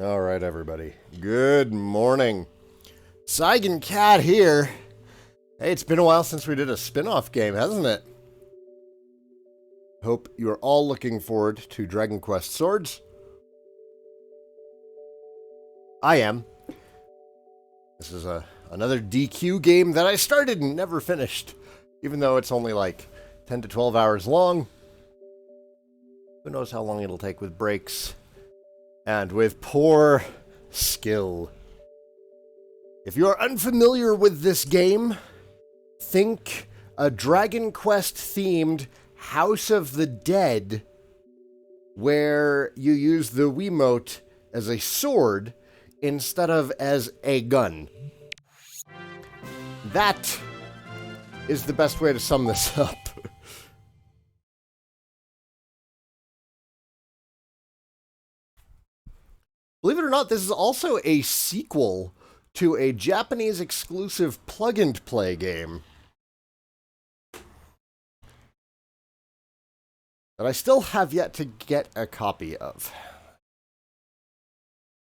All right, everybody. Good morning. Saigan Cat here. Hey, it's been a while since we did a spin-off game, hasn't it? Hope you're all looking forward to Dragon Quest Swords. I am. This is another DQ game that I started and never finished, even though it's only like 10 to 12 hours long. Who knows how long it'll take with breaks and with poor skill. If you're unfamiliar with this game, think a Dragon Quest themed House of the Dead where you use the Wiimote as a sword instead of as a gun. That is the best way to sum this up. Believe it or not, this is also a sequel to a Japanese exclusive plug-and-play game that I still have yet to get a copy of.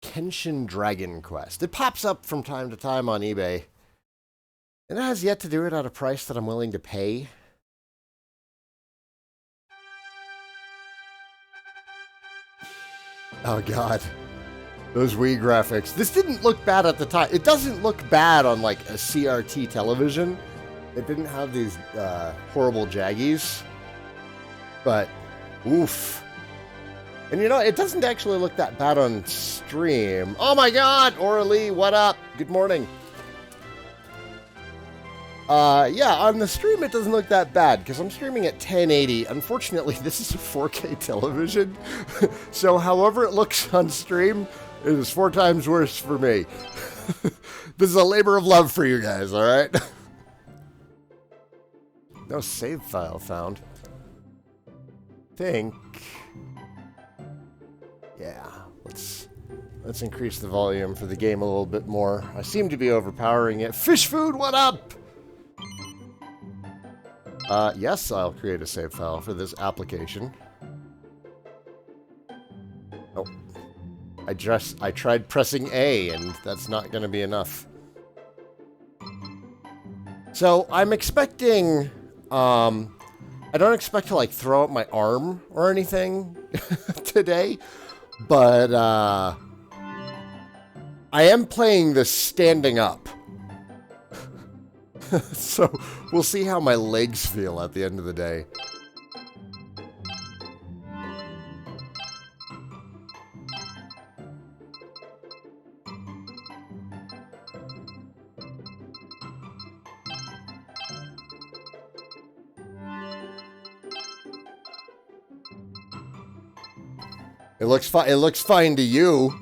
Kenshin Dragon Quest. It pops up from time to time on eBay, and it has yet to do it at a price that I'm willing to pay. Oh god. Those Wii graphics. This didn't look bad at the time. It doesn't look bad on like a CRT television. It didn't have these horrible jaggies. But, oof. And you know, it doesn't actually look that bad on stream. Oh my god, Orly, what up? Good morning. Yeah, on the stream it doesn't look that bad, because I'm streaming at 1080. Unfortunately, this is a 4K television, so however it looks on stream, it is 4 times worse for me. This is a labor of love for you guys, alright? No save file found. Think. Yeah, let's increase the volume for the game a little bit more. I seem to be overpowering it. Fish food, what up? Yes, I'll create a save file for this application. Oh. I tried pressing A, and that's not going to be enough. So, I'm expecting, I don't expect to, like, throw up my arm or anything today, but, I am playing this standing up. So, we'll see how my legs feel at the end of the day. It looks fine to you.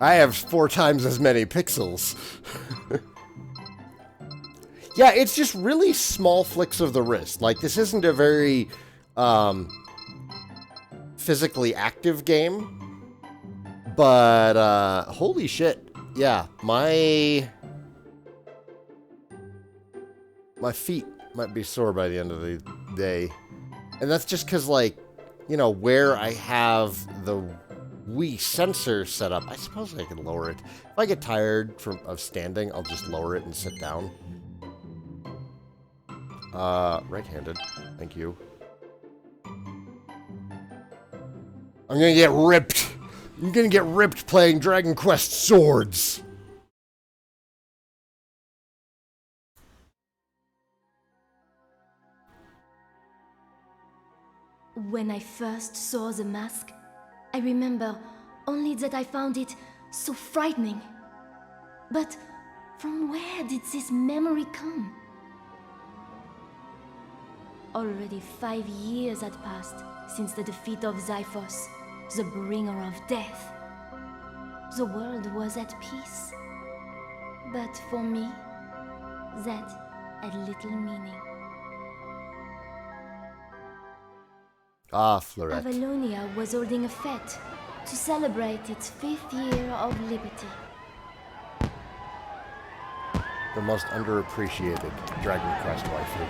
I have 4 times as many pixels. Yeah, it's just really small flicks of the wrist. Like, this isn't a very, physically active game. But, holy shit. Yeah, my feet might be sore by the end of the day. And that's just because, like, you know, where I have the Wii sensor set up, I suppose I can lower it. If I get tired of standing, I'll just lower it and sit down. Right-handed. Thank you. I'm gonna get ripped. I'm gonna get ripped playing Dragon Quest Swords. When I first saw the mask, I remember only that I found it so frightening. But from where did this memory come? Already 5 years had passed since the defeat of Xiphos, the bringer of death. The world was at peace. But for me, that had little meaning. Ah, Fleuret. Avalonia was holding a fete to celebrate its 5th year of liberty. The most underappreciated Dragon Quest waifu.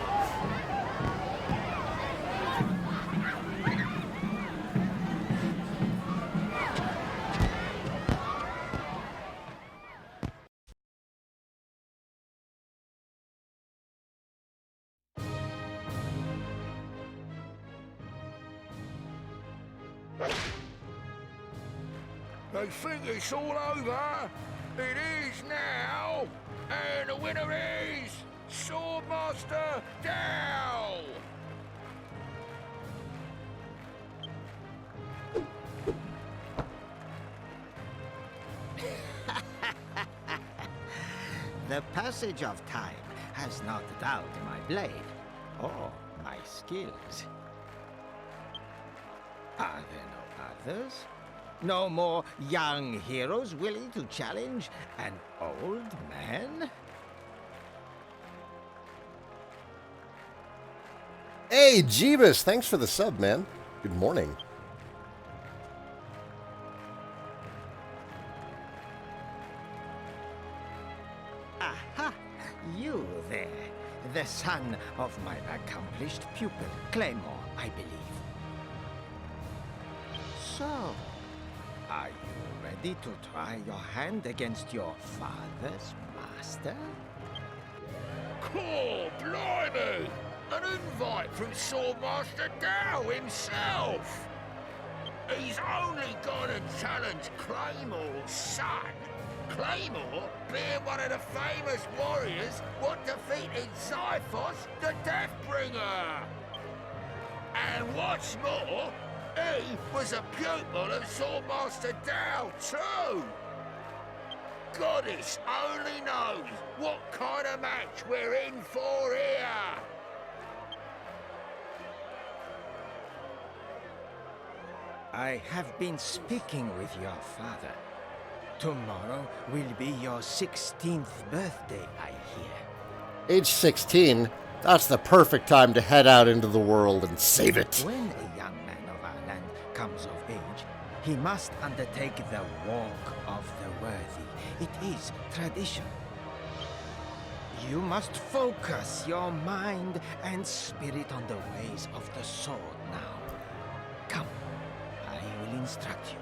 They think it's all over. It is now. And the winner is Swordmaster Duel. The passage of time has not dulled my blade or my skills. Are there no others? No more young heroes willing to challenge an old man? Hey, Jeebus, thanks for the sub, man. Good morning. Aha! You there, the son of my accomplished pupil, Claymore, I believe. So, are you ready to try your hand against your father's master? Cool, blimey! An invite from Swordmaster Duel himself! He's only gone and challenged Claymore's son. Claymore being one of the famous warriors what defeated Zyphos the Deathbringer. And what's more, he was a pupil of Swordmaster Duel too. Goddess only knows what kind of match we're in for here. I have been speaking with your father. Tomorrow will be your 16th birthday, I hear. Age 16, that's the perfect time to head out into the world and save it. When a young man of our land comes of age, he must undertake the walk of the worthy. It is tradition. You must focus your mind and spirit on the ways of the sword now. Come, I will instruct you.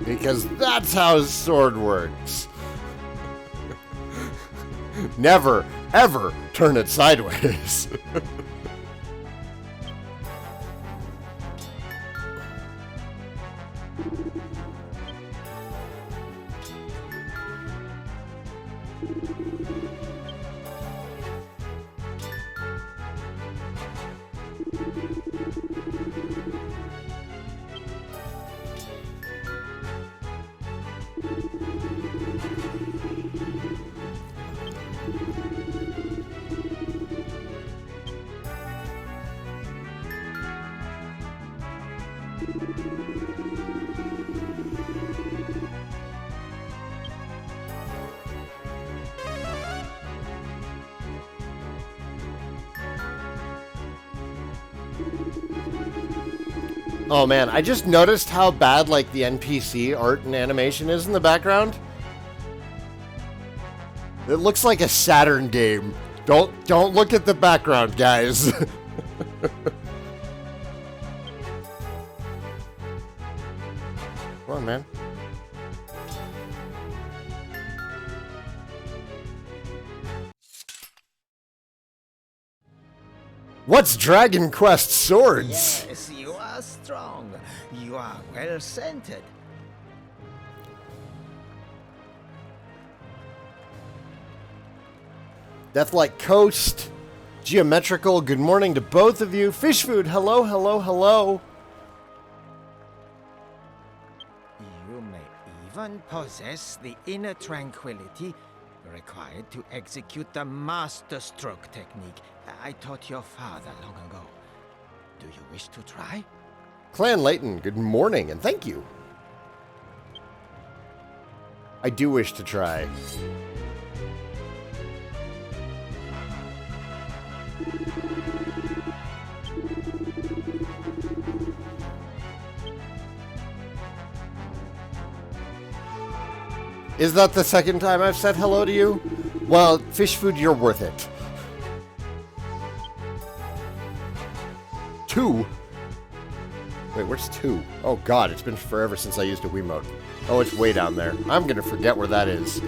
Because that's how his sword works. Never, ever turn it sideways. Oh man, I just noticed how bad like the NPC art and animation is in the background. It looks like a Saturn game. Don't look at the background, guys. Come on, man. What's Dragon Quest swords? Yes, you are strong. You are well centered. Deathlike Coast, Geometrical, good morning to both of you. Fish Food, hello, hello, hello. You may even possess the inner tranquility required to execute the master stroke technique I taught your father long ago. Do you wish to try? Clan Layton, good morning, and thank you. I do wish to try. Is that the second time I've said hello to you? Well, fish food, you're worth it. 2? Wait, where's 2? Oh god, it's been forever since I used a Wiimote. Oh, it's way down there. I'm gonna forget where that is.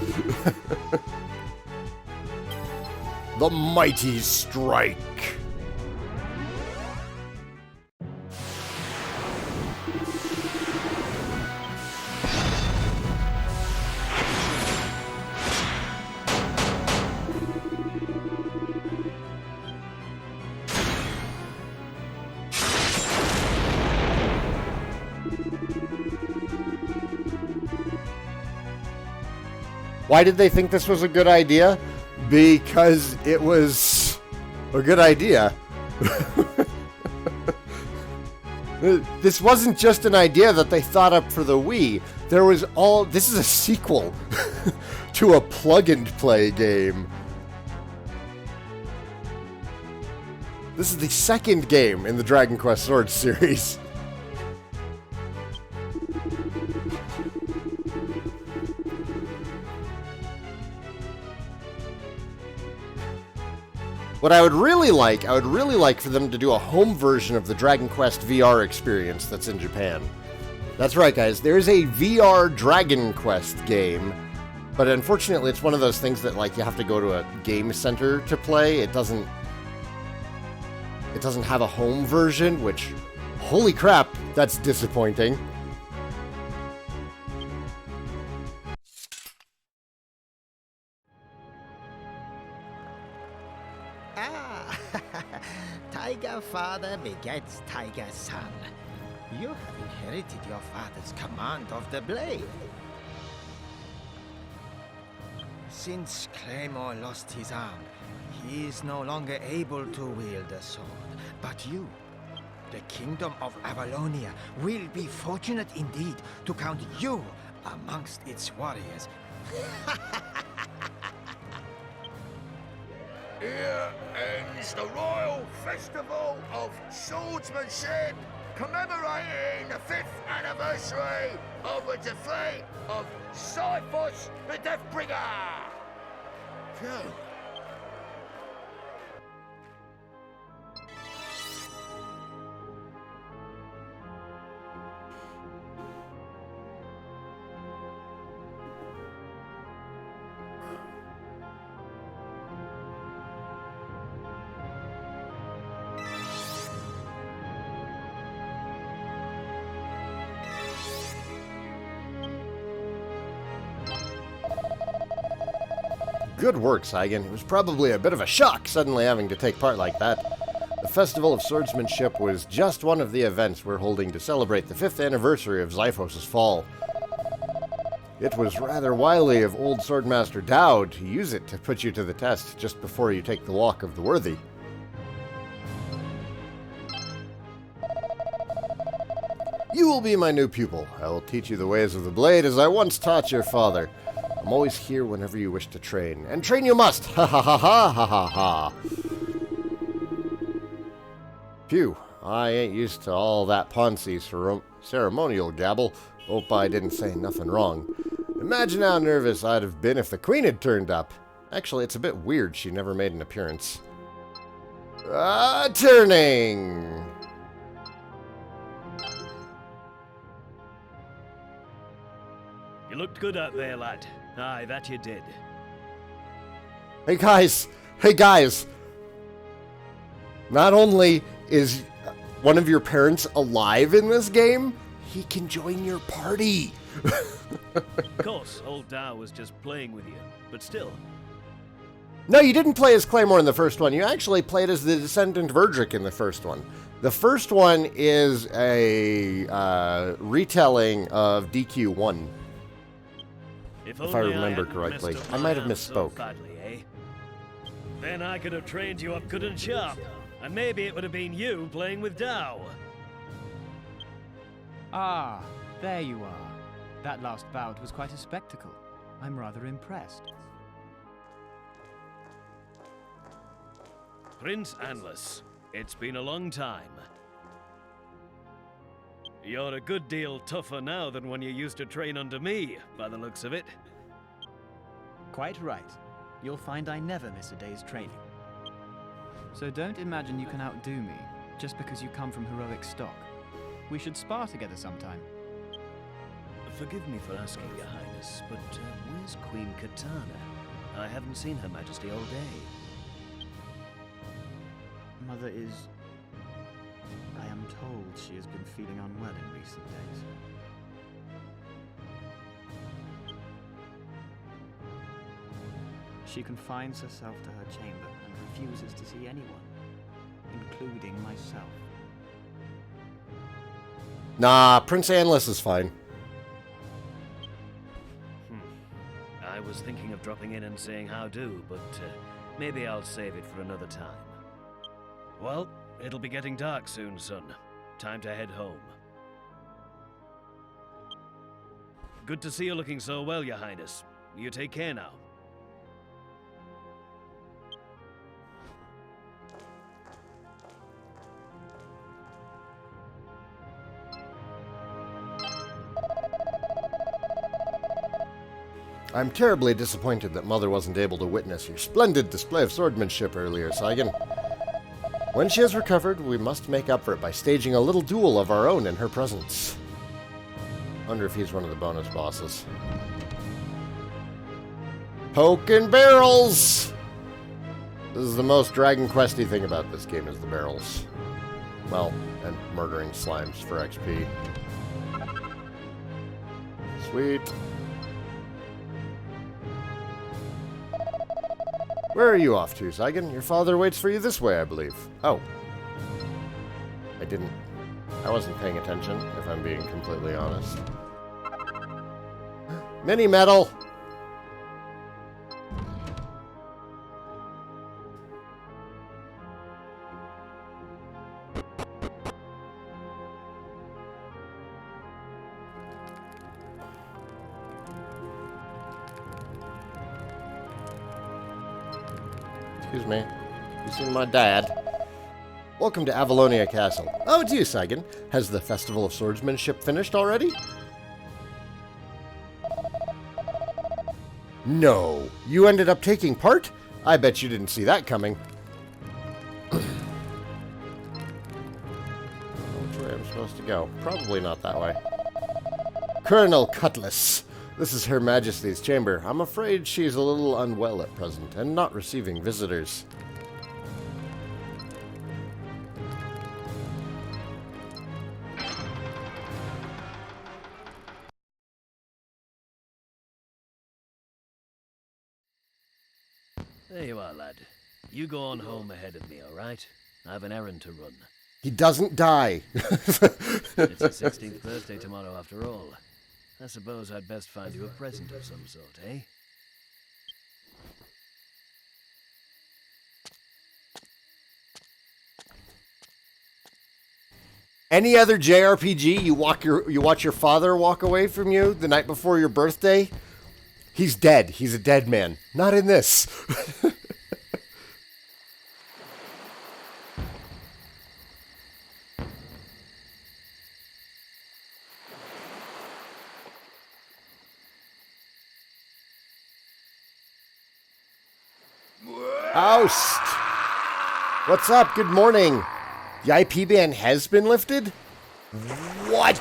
The Mighty Strike. Why did they think this was a good idea? Because it was a good idea. This wasn't just an idea that they thought up for the Wii. This is a sequel to a plug-and-play game. This is the second game in the Dragon Quest Swords series. What I would really like for them to do a home version of the Dragon Quest VR experience that's in Japan. That's right, guys. There's a VR Dragon Quest game, but unfortunately it's one of those things that, like, you have to go to a game center to play. It doesn't have a home version, which, holy crap, that's disappointing. Tiger father begets tiger son. You have inherited your father's command of the blade. Since Claymore lost his arm, he is no longer able to wield a sword. But you, the kingdom of Avalonia, will be fortunate indeed to count you amongst its warriors. Here ends the Royal Festival of Swordsmanship, commemorating the 5th anniversary of the defeat of Saigan the Deathbringer. Phew. Good work, Saigan. It was probably a bit of a shock suddenly having to take part like that. The Festival of Swordsmanship was just one of the events we're holding to celebrate the 5th anniversary of Xiphos' fall. It was rather wily of old Swordmaster Dowd to use it to put you to the test just before you take the walk of the worthy. You will be my new pupil. I will teach you the ways of the blade as I once taught your father. I'm always here whenever you wish to train. And train you must! Ha ha ha ha ha ha ha! Phew, I ain't used to all that Ponzi ceremonial gabble. Hope I didn't say nothing wrong. Imagine how nervous I'd have been if the Queen had turned up. Actually, it's a bit weird she never made an appearance. Turning! You looked good out there, lad. Aye, that you did. Hey guys! Hey guys! Not only is one of your parents alive in this game, he can join your party! Of course, old Dow was just playing with you, but still. No, you didn't play as Claymore in the first one. You actually played as the Descendant Verdrick in the first one. The first one is a retelling of DQ1. If I only remember hadn't correctly. messed up I my might have arm so misspoke. badly, eh? Then I could have trained you up good and sharp, and maybe it would have been you playing with Dow. Ah, there you are. That last bout was quite a spectacle. I'm rather impressed. Prince Anless, it's been a long time. You're a good deal tougher now than when you used to train under me, by the looks of it. Quite right. You'll find I never miss a day's training. So don't imagine you can outdo me, just because you come from heroic stock. We should spar together sometime. Forgive me for asking, Your Highness, but where's Queen Katana? I haven't seen Her Majesty all day. Mother is... I am told she has been feeling unwell in recent days. She confines herself to her chamber and refuses to see anyone, including myself. Nah, Prince Anless is fine. I was thinking of dropping in and saying how do, but maybe I'll save it for another time. Well, it'll be getting dark soon, son. Time to head home. Good to see you looking so well, Your Highness. You take care now. I'm terribly disappointed that Mother wasn't able to witness your splendid display of swordsmanship earlier, Saigan. When she has recovered, we must make up for it by staging a little duel of our own in her presence. Wonder if he's one of the bonus bosses. Poking barrels! This is the most Dragon Questy thing about this game is the barrels. Well, and murdering slimes for XP. Sweet. Where are you off to, Saigan? Your father waits for you this way, I believe. Oh. I wasn't paying attention, if I'm being completely honest. Mini medal! Excuse me. You seen my dad? Welcome to Avalonia Castle. Oh, it's you, Saigan. Has the Festival of Swordsmanship finished already? No. You ended up taking part? I bet you didn't see that coming. Which way I'm supposed to go? Probably not that way. Colonel Cutlass. This is Her Majesty's chamber. I'm afraid she's a little unwell at present and not receiving visitors. There you are, lad. You go on home ahead of me, all right? I have an errand to run. He doesn't die. It's his 16th birthday tomorrow, after all. I suppose I'd best find you a present of some sort, eh? Any other JRPG, you watch your father walk away from you the night before your birthday? He's dead. He's a dead man. Not in this. Oust! What's up? Good morning. The IP ban has been lifted? What?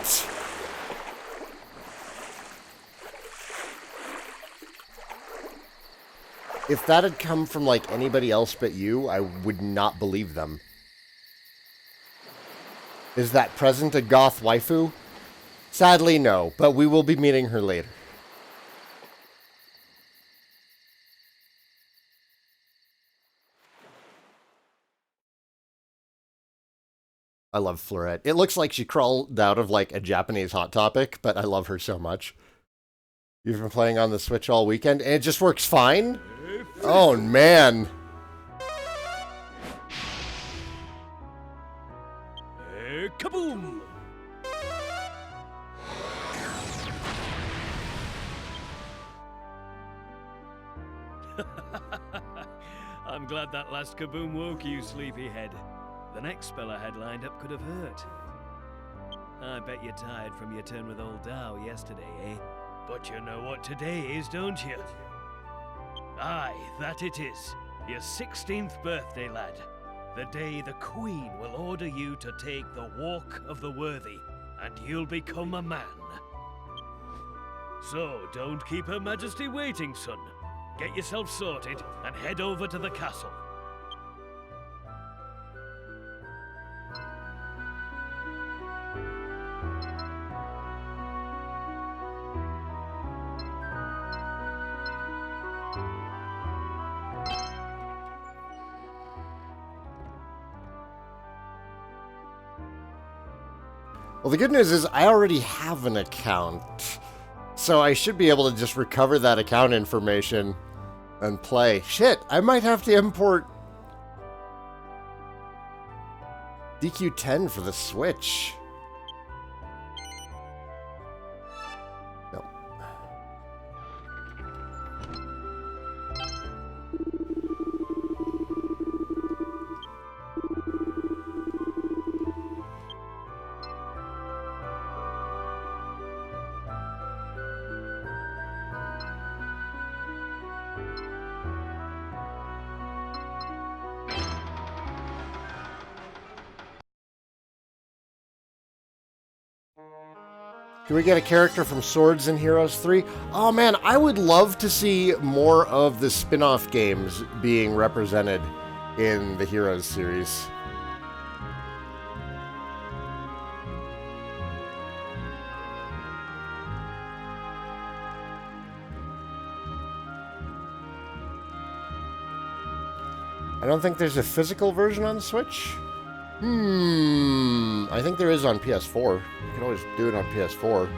If that had come from, like, anybody else but you, I would not believe them. Is that present a goth waifu? Sadly, no, but we will be meeting her later. I love Fleuret. It looks like she crawled out of, like, a Japanese Hot Topic, but I love her so much. You've been playing on the Switch all weekend, and it just works fine? Oh, man. Kaboom! I'm glad that last kaboom woke you, sleepyhead. The next spell I had lined up could have hurt. I bet you're tired from your turn with old Dow yesterday, eh? But you know what today is, don't you? Aye, that it is. Your 16th birthday, lad. The day the Queen will order you to take the Walk of the Worthy, and you'll become a man. So, don't keep Her Majesty waiting, son. Get yourself sorted, and head over to the castle. Well, the good news is I already have an account, so I should be able to just recover that account information and play. Shit, I might have to import DQ10 for the Switch. No. Can we get a character from Swords and Heroes 3? Oh man, I would love to see more of the spin-off games being represented in the Heroes series. I don't think there's a physical version on the Switch. I think there is on PS4. You can always do it on PS4.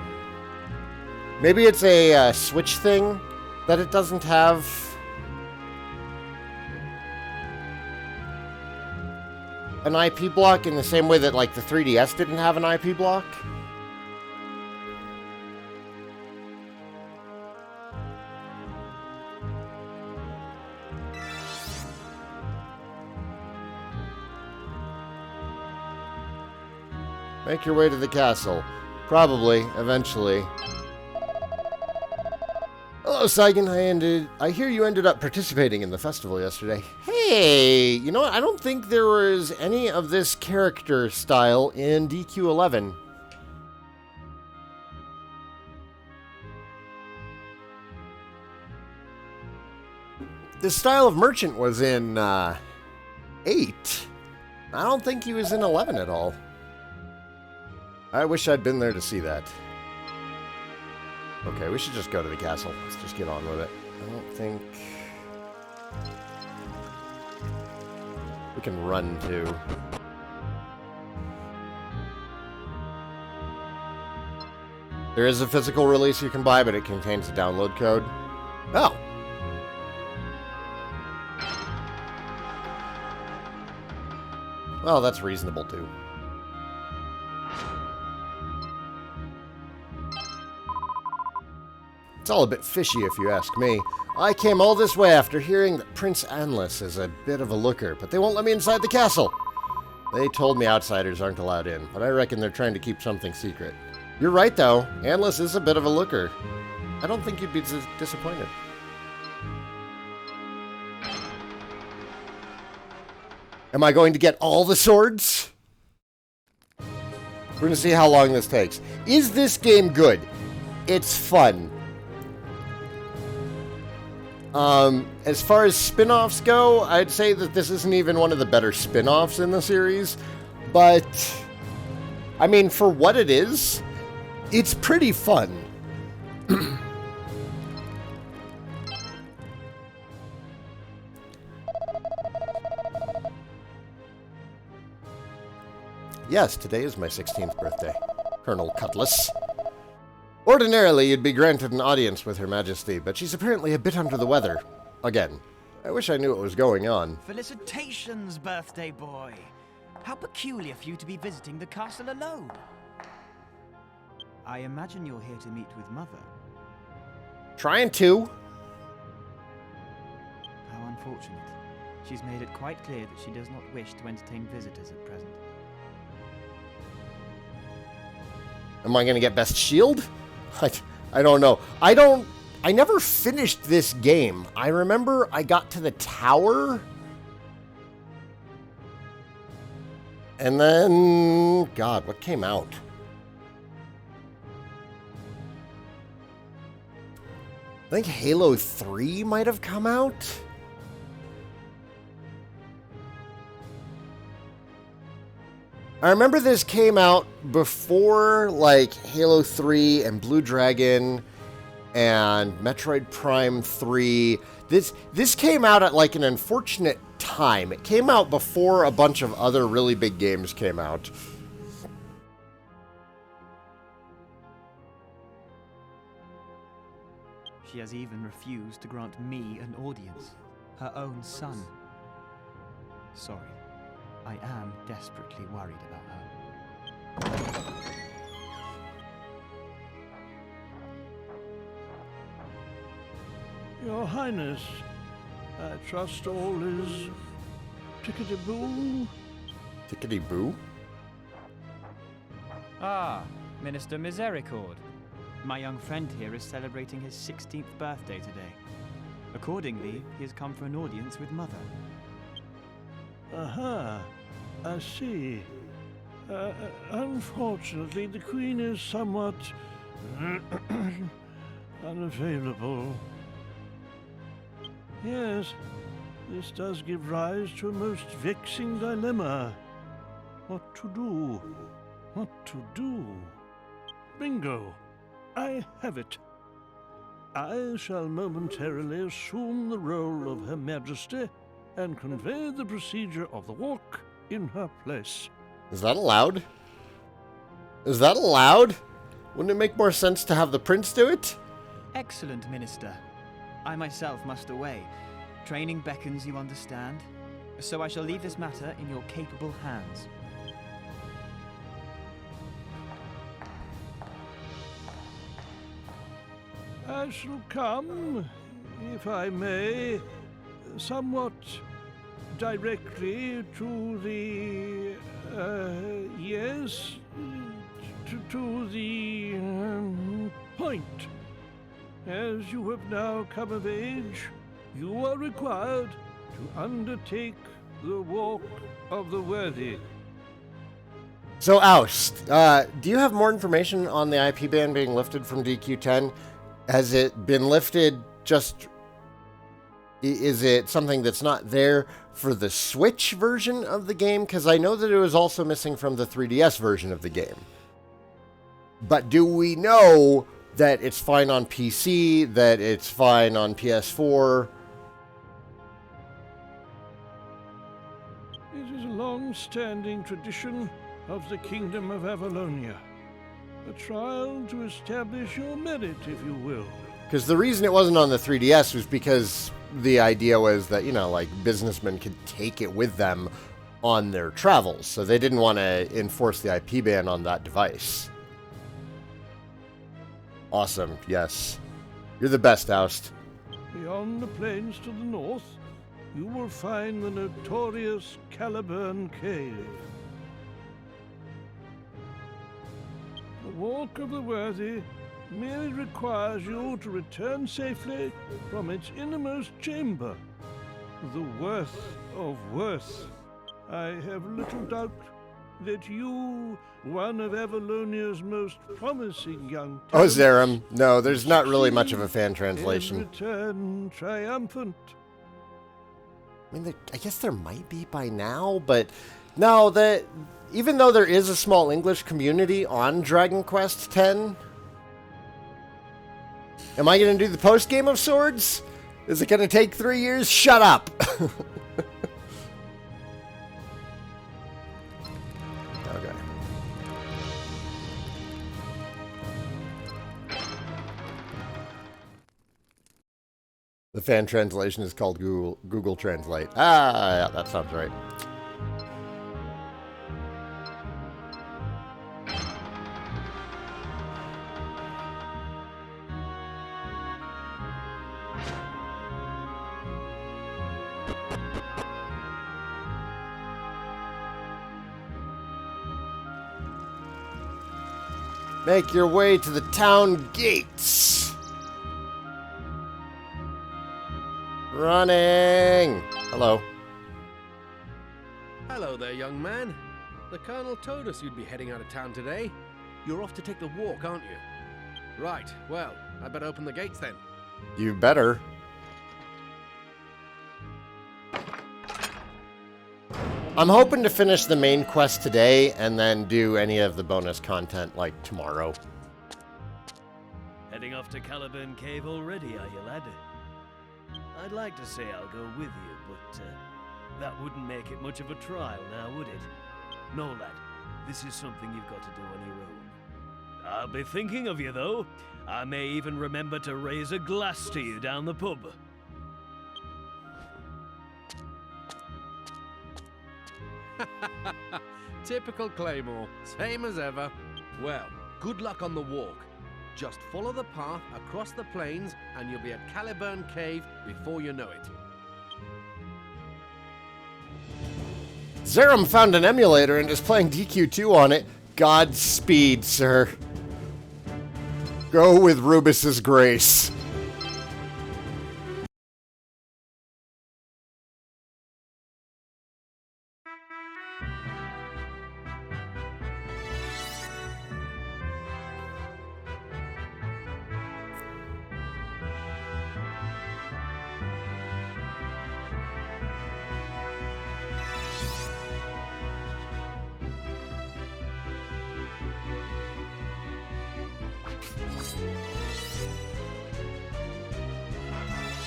Maybe it's a Switch thing that it doesn't have. An IP block in the same way that like the 3DS didn't have an IP block. Make your way to the castle. Probably, eventually. Hello, Saigan. I hear you ended up participating in the festival yesterday. Hey, you know what? I don't think there was any of this character style in DQ11. The style of merchant was in 8. I don't think he was in 11 at all. I wish I'd been there to see that. Okay, we should just go to the castle. Let's just get on with it. I don't think... we can run, too. There is a physical release you can buy, but it contains a download code. Oh! Well, that's reasonable, too. It's all a bit fishy if you ask me. I came all this way after hearing that Prince Anlis is a bit of a looker, but they won't let me inside the castle. They told me outsiders aren't allowed in, but I reckon they're trying to keep something secret. You're right, though. Anlis is a bit of a looker. I don't think you'd be disappointed. Am I going to get all the swords? We're going to see how long this takes. Is this game good? It's fun. As far as spin-offs go, I'd say that this isn't even one of the better spin-offs in the series, but, I mean, for what it is, it's pretty fun. Yes, today is my 16th birthday, Colonel Cutlass. Ordinarily, you'd be granted an audience with Her Majesty, but she's apparently a bit under the weather. Again. I wish I knew what was going on. Felicitations, birthday boy. How peculiar for you to be visiting the castle alone. I imagine you're here to meet with Mother. Trying to. How unfortunate. She's made it quite clear that she does not wish to entertain visitors at present. Am I going to get best shield? I don't know. I never finished this game. I remember I got to the tower. And then, God, what came out? I think Halo 3 might have come out. I remember this came out before, like, Halo 3 and Blue Dragon and Metroid Prime 3. This came out at, like, an unfortunate time. It came out before a bunch of other really big games came out. She has even refused to grant me an audience, her own son. Sorry, I am desperately worried about her. Your Highness, I trust all is tickety-boo. Tickety-boo? Ah, Minister Misericord. My young friend here is celebrating his 16th birthday today. Accordingly, he has come for an audience with Mother. Aha, I see. Unfortunately, the Queen is somewhat unavailable. Yes, this does give rise to a most vexing dilemma. What to do? What to do? Bingo! I have it. I shall momentarily assume the role of Her Majesty and convey the procedure of the walk in her place. Is that allowed? Is that allowed? Wouldn't it make more sense to have the prince do it? Excellent, Minister. I myself must away. Training beckons, you understand. So I shall leave this matter in your capable hands. I shall come, if I may, somewhat directly to the, to the point. As you have now come of age, you are required to undertake the walk of the worthy. So, Oust, do you have more information on the IP ban being lifted from DQ10? Has it been lifted just... Is it something that's not there for the Switch version of the game? Because I know that it was also missing from the 3DS version of the game. But do we know that it's fine on PC, that it's fine on PS4? It is a long-standing tradition of the Kingdom of Avalonia. A trial to establish your merit, if you will. Because the reason it wasn't on the 3DS was because the idea was that, you know, like, businessmen could take it with them on their travels. So they didn't want to enforce the IP ban on that device. Awesome, yes. You're the best, Oust. Beyond the plains to the north, you will find the notorious Caliburn Cave. The walk of the worthy merely requires you to return safely from its innermost chamber. The worth of worth. I have little doubt that you, one of Avalonia's most promising young talents, Zerum. No, there's not really much of a fan translation. Return triumphant. I mean, I guess there might be by now, but no, even though there is a small English community on Dragon Quest X, am I going to do the post-game of Swords? Is it going to take 3 years? Shut up! Okay. The fan translation is called Google Translate. Ah, yeah, that sounds right. Make your way to the town gates. Running! Hello. Hello there, young man. The Colonel told us you'd be heading out of town today. You're off to take the walk, aren't you? Right, well, I better open the gates then. You better. I'm hoping to finish the main quest today and then do any of the bonus content like tomorrow. Heading off to Caliburn Cave already, are you, lad? I'd like to say I'll go with you, but that wouldn't make it much of a trial now, would it? No, lad. This is something you've got to do on your own. I'll be thinking of you, though. I may even remember to raise a glass to you down the pub. Typical Claymore, same as ever. Well, good luck on the walk. Just follow the path across the plains and you'll be at Caliburn Cave before you know it. Zerum found an emulator and is playing DQ2 on it. Godspeed, sir. Go with Rubus's grace.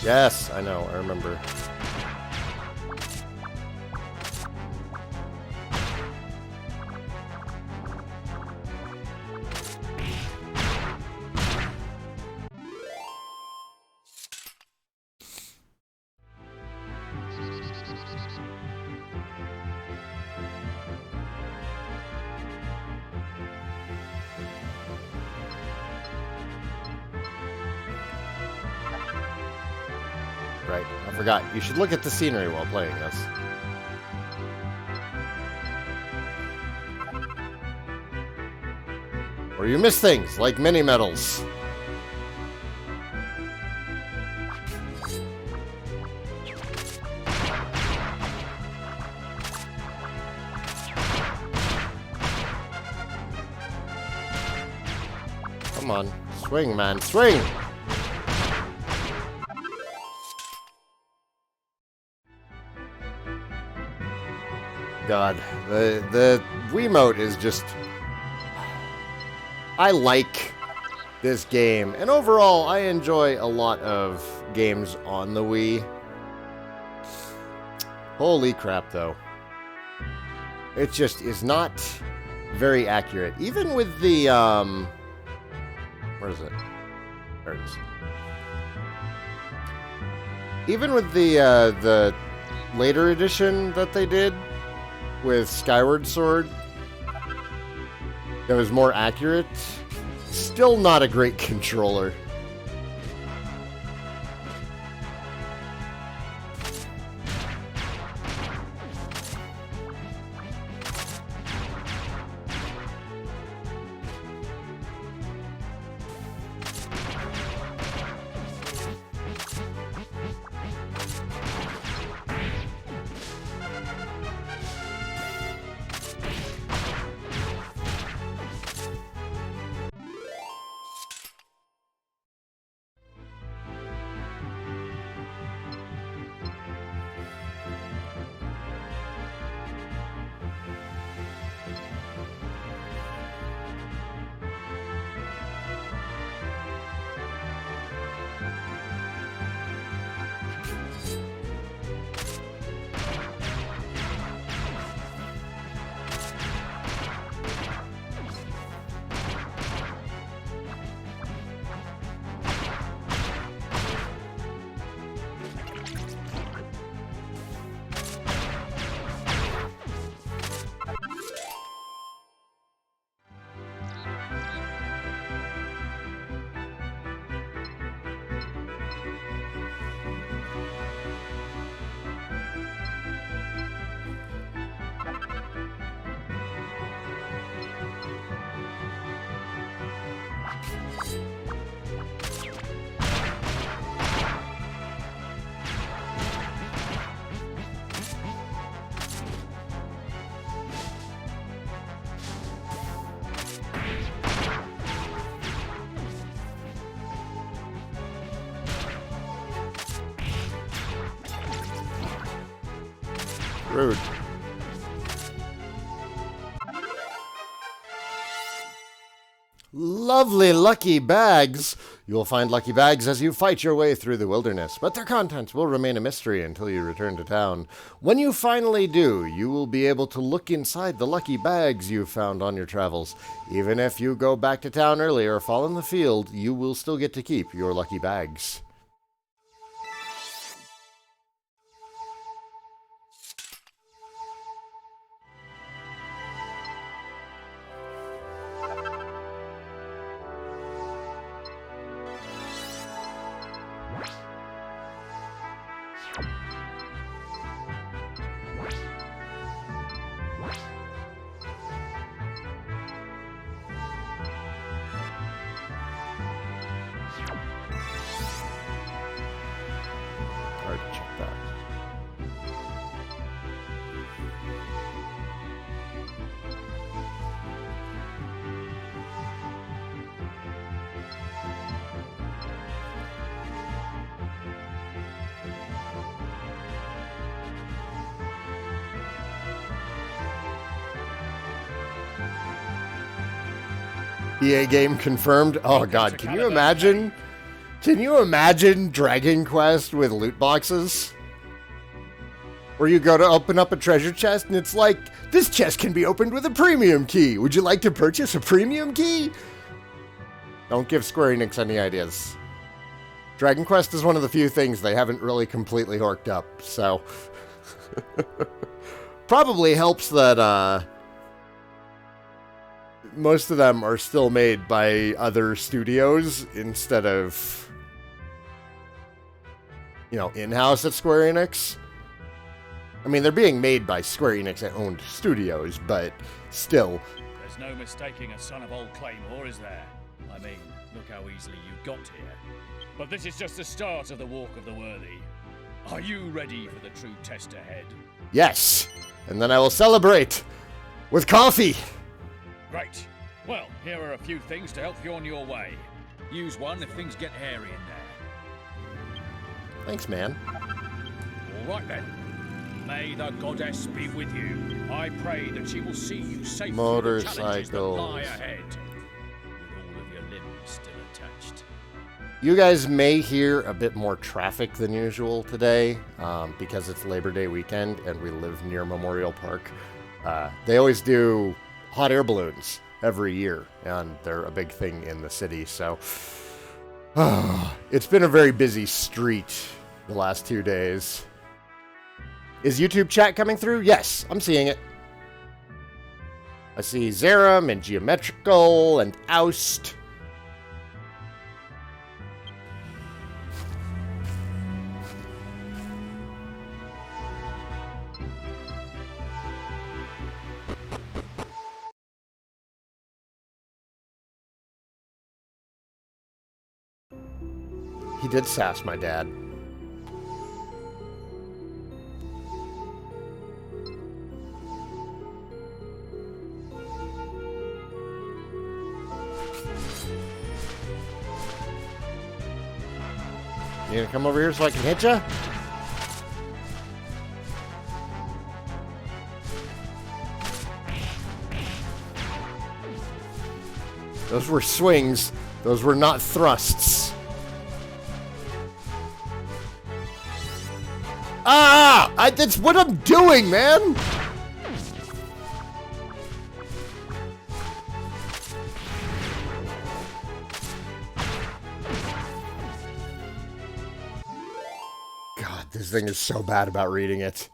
Yes, I know, I remember. Right, I forgot. You should look at the scenery while playing this. Or you miss things, like mini medals. Come on, swing, man, swing! God, the Wiimote is just... I like this game, and overall, I enjoy a lot of games on the Wii. Holy crap, though. It just is not very accurate. Even with the, where is it? There it is. Even with the later edition that they did, with Skyward Sword, that was more accurate, still not a great controller. Rude. Lovely lucky bags! You will find lucky bags as you fight your way through the wilderness, but their contents will remain a mystery until you return to town. When you finally do, you will be able to look inside the lucky bags you found on your travels. Even if you go back to town early or fall in the field, you will still get to keep your lucky bags. Hard to check that. EA game confirmed. Oh god, can you imagine? Can you imagine Dragon Quest with loot boxes? Where you go to open up a treasure chest and it's like, this chest can be opened with a premium key. Would you like to purchase a premium key? Don't give Square Enix any ideas. Dragon Quest is one of the few things they haven't really completely horked up, so... Probably helps that, most of them are still made by other studios instead of, you know, in-house at Square Enix. I mean, they're being made by Square Enix-owned studios, but still. There's no mistaking a son of old Claymore, is there? I mean, look how easily you got here. But this is just the start of the Walk of the Worthy. Are you ready for the true test ahead? Yes! And then I will celebrate with coffee! Great. Well, here are a few things to help you on your way. Use one if things get hairy in there. Thanks, man. All right then. May the goddess be with you. I pray that she will see you safely through the challenges that lie ahead, with all of your limbs still attached. You guys may hear a bit more traffic than usual today because it's Labor Day weekend and we live near Memorial Park. They always do hot air balloons every year, and they're a big thing in the city, so it's been a very busy street the last 2 days. Is YouTube chat coming through? Yes, I'm seeing it. I see Zerum and Geometrical and Oust. He did sass my dad. You gonna come over here so I can hit ya? Those were swings. Those were not thrusts. Ah! That's what I'm doing, man! God, this thing is so bad about reading it.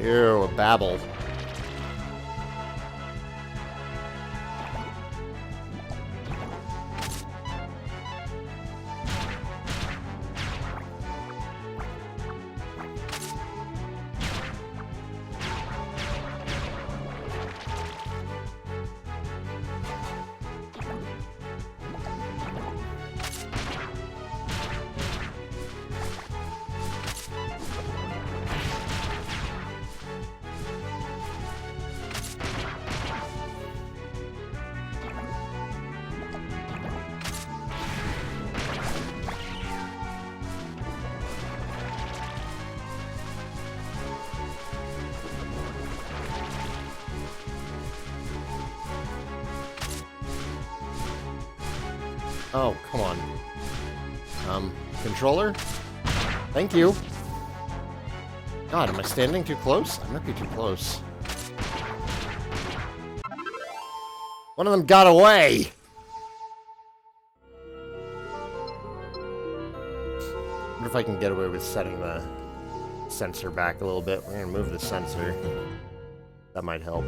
Ew, a babble. Oh, come on. Controller? Thank you. God, am I standing too close? I might be too close. One of them got away! I wonder if I can get away with setting the sensor back a little bit. We're gonna move the sensor. That might help.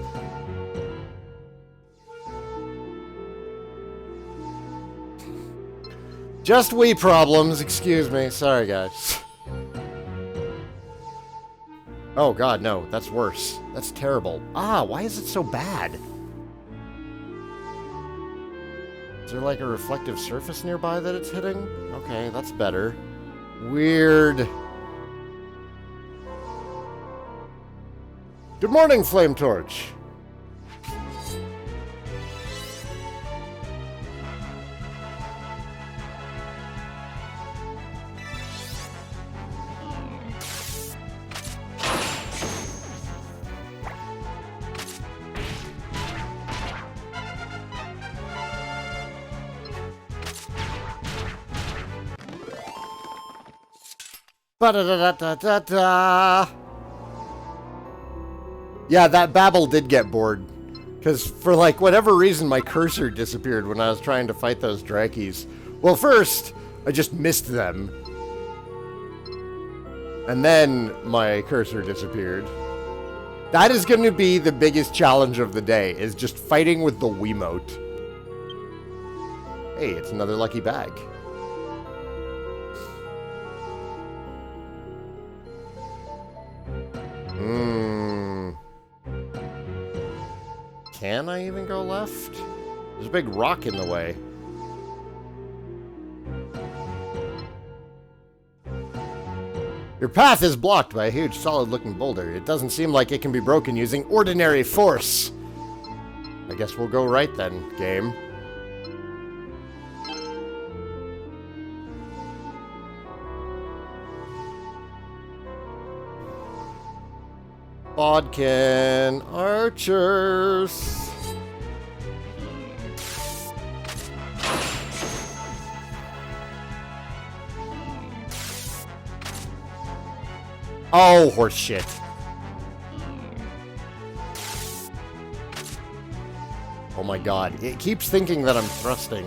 Just Wii problems, excuse me. Sorry, guys. Oh god, no, that's worse. That's terrible. Ah, why is it so bad? Is there like a reflective surface nearby that it's hitting? Okay, that's better. Weird. Good morning, Flame Torch. Ba-da-da-da-da-da-da. Yeah, that babble did get bored. Because for, like, whatever reason, my cursor disappeared when I was trying to fight those Drakes. Well, first, I just missed them. And then my cursor disappeared. That is going to be the biggest challenge of the day, is just fighting with the Wiimote. Hey, it's another lucky bag. Can I even go left? There's a big rock in the way. Your path is blocked by a huge solid-looking boulder. It doesn't seem like it can be broken using ordinary force. I guess we'll go right then, game. Bodkin archers. Oh, horse shit. Oh my god, it keeps thinking that I'm thrusting.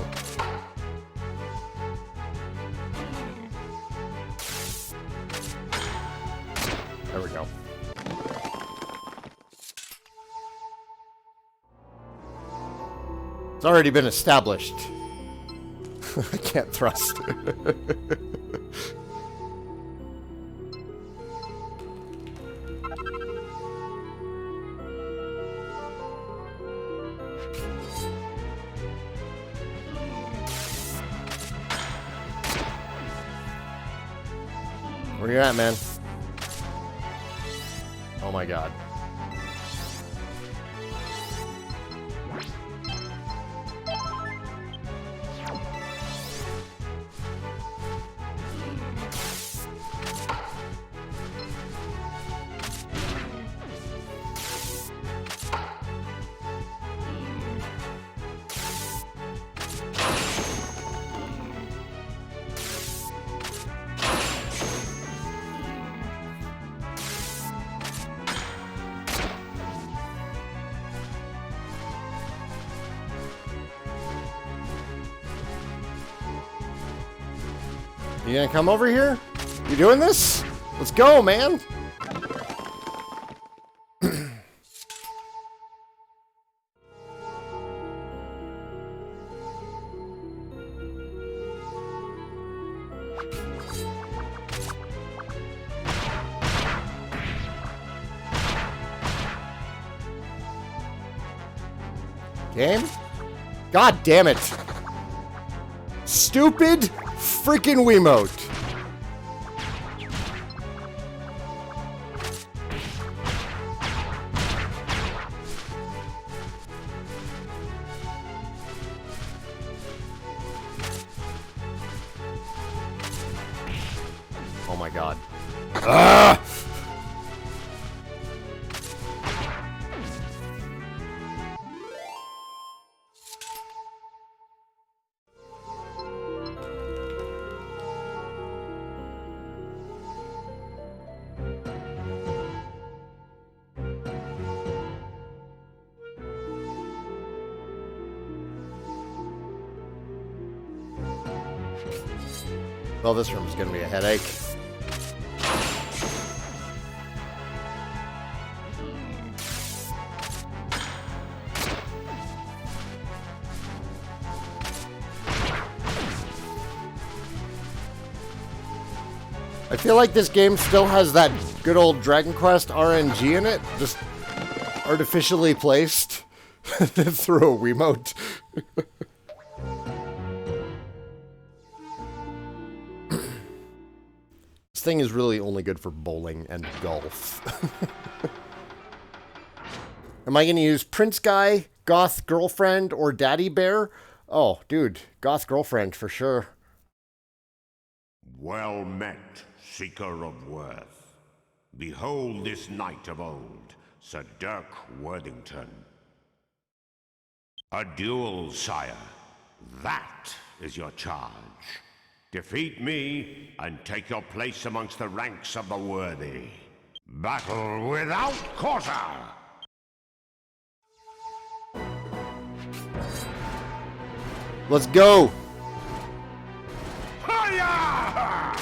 There we go. It's already been established. I can't thrust. Where you at, man? Oh my god. You gonna come over here? You doing this? Let's go, man! Game? God damn it! Stupid freaking Wiimote! Oh my god. Ah! Well, this room's gonna be a headache. I feel like this game still has that good old Dragon Quest RNG in it, just artificially placed through a Wiimote. This thing is really only good for bowling and golf. Am I going to use Prince Guy, Goth Girlfriend, or Daddy Bear? Oh, dude, Goth Girlfriend for sure. Well met, seeker of worth. Behold this knight of old, Sir Dirk Worthington. A duel, sire. That is your charge. Defeat me, and take your place amongst the ranks of the worthy. Battle without quarter! Let's go! Hiya!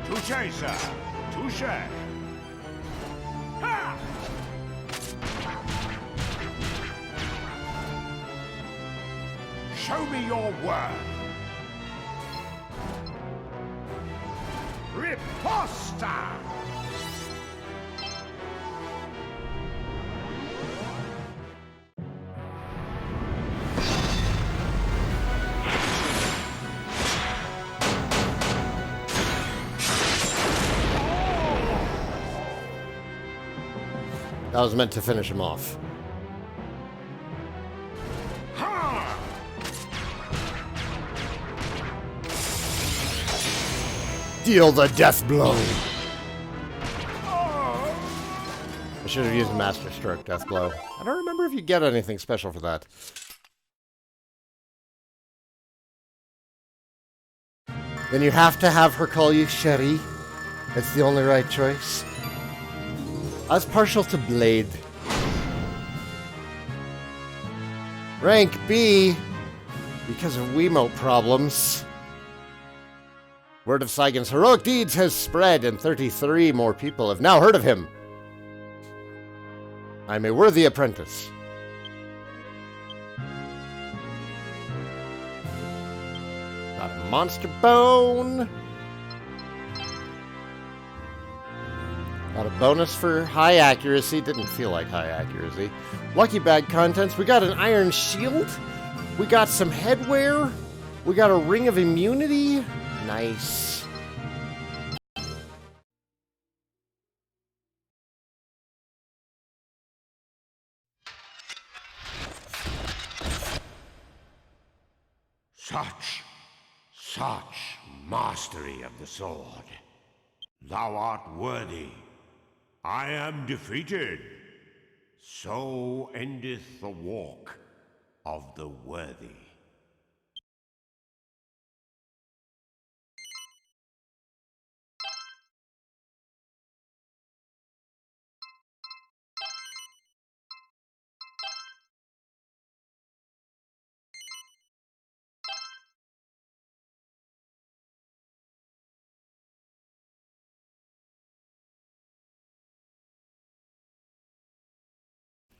Touché, sir. Touché. Ha! Show me your worth. Riposta! That was meant to finish him off. Deal the death blow. I should have used Master Stroke Death Blow. I don't remember if you get anything special for that. Then you have to have her call you Sherry. It's the only right choice. I was partial to Blade. Rank B, because of Wiimote problems. Word of Saigan's heroic deeds has spread, and 33 more people have now heard of him. I'm a worthy apprentice. Got a monster bone. Got a bonus for high accuracy. Didn't feel like high accuracy. Lucky bag contents. We got an iron shield. We got some headwear. We got a ring of immunity. Nice. Such mastery of the sword. Thou art worthy. I am defeated. So endeth the walk of the worthy.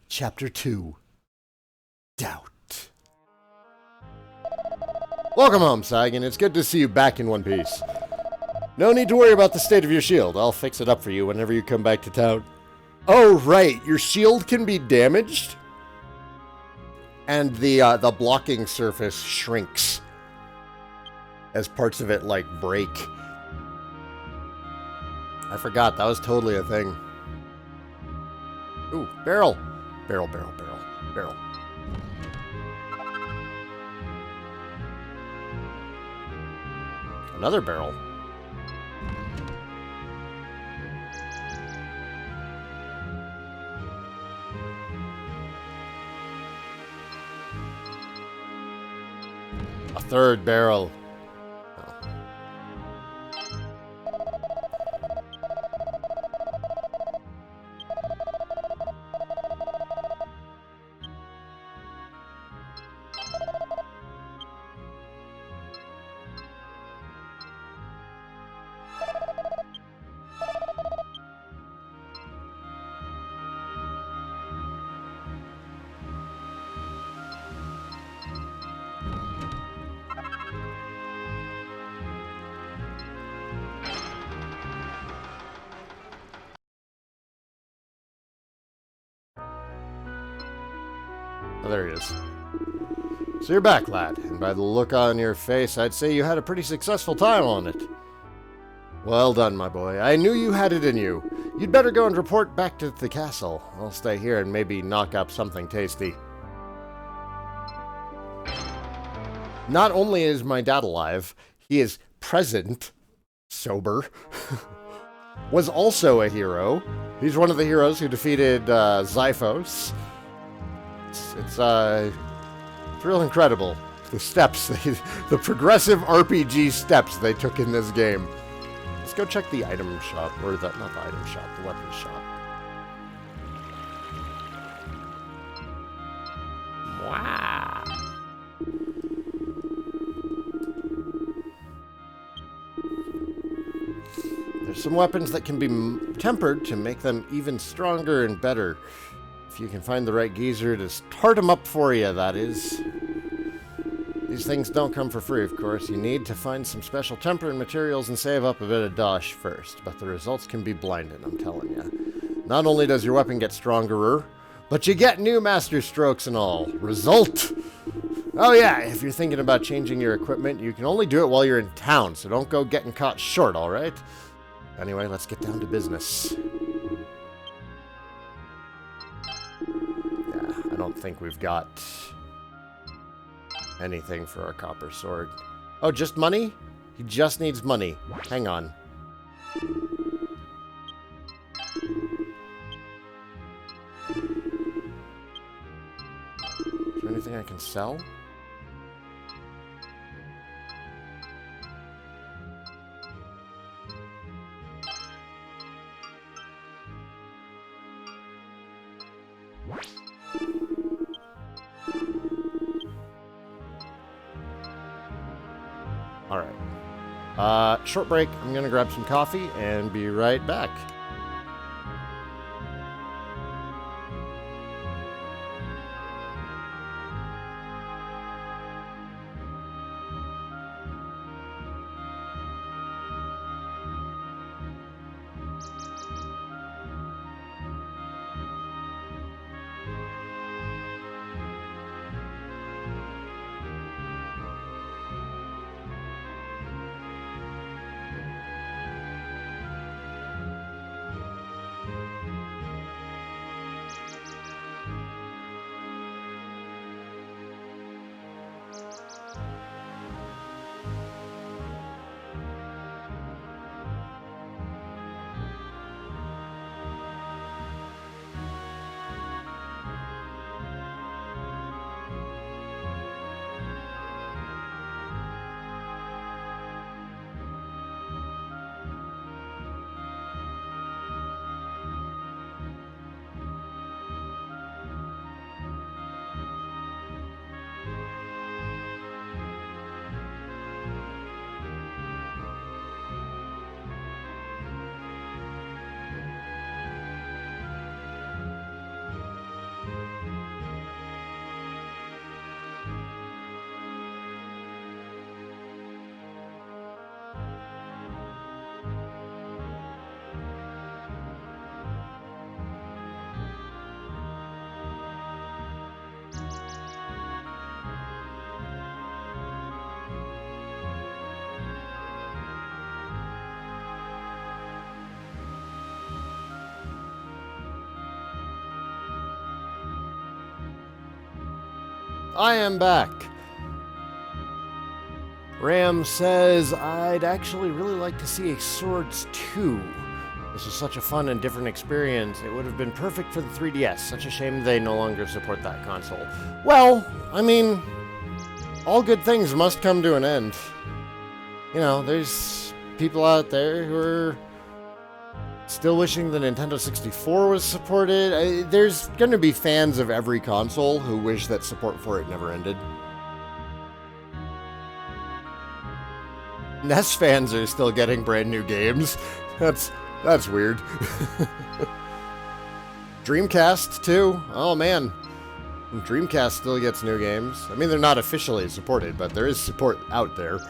Chapter 2. Doubt. Welcome home, Saigan. It's good to see you back in one piece. No need to worry about the state of your shield. I'll fix it up for you whenever you come back to town. Oh, right. Your shield can be damaged? And the blocking surface shrinks as parts of it, like, break. I forgot. That was totally a thing. Ooh, barrel. Barrel, barrel, barrel, barrel. Another barrel. A third barrel. Oh, there he is. So you're back, lad, and by the look on your face, I'd say you had a pretty successful time on it. Well done, my boy. I knew you had it in you. You'd better go and report back to the castle. I'll stay here and maybe knock up something tasty. Not only is my dad alive, he is present, sober, was also a hero. He's one of the heroes who defeated Xiphos. It's real incredible. The steps, the progressive RPG steps they took in this game. Let's go check the item shop, or not the item shop, the weapons shop. Wow. There's some weapons that can be tempered to make them even stronger and better. If you can find the right geezer to start them up for you, that is. These things don't come for free, of course. You need to find some special tempering materials and save up a bit of dosh first. But the results can be blinding, I'm telling you. Not only does your weapon get stronger, but you get new master strokes and all. Result! Oh yeah, if you're thinking about changing your equipment, you can only do it while you're in town, so don't go getting caught short, alright? Anyway, let's get down to business. Yeah, I don't think we've got anything for our copper sword. Oh, just money? He just needs money. Hang on. Is there anything I can sell? Alright. Short break. I'm gonna grab some coffee and be right back. I am back. Ram says, I'd actually really like to see a Swords 2. This was such a fun and different experience. It would have been perfect for the 3DS. Such a shame they no longer support that console. Well, I mean, all good things must come to an end. You know, there's people out there who are still wishing the Nintendo 64 was supported. There's going to be fans of every console who wish that support for it never ended. NES fans are still getting brand new games. That's weird. Dreamcast, too. Oh, man. Dreamcast still gets new games. I mean, they're not officially supported, but there is support out there.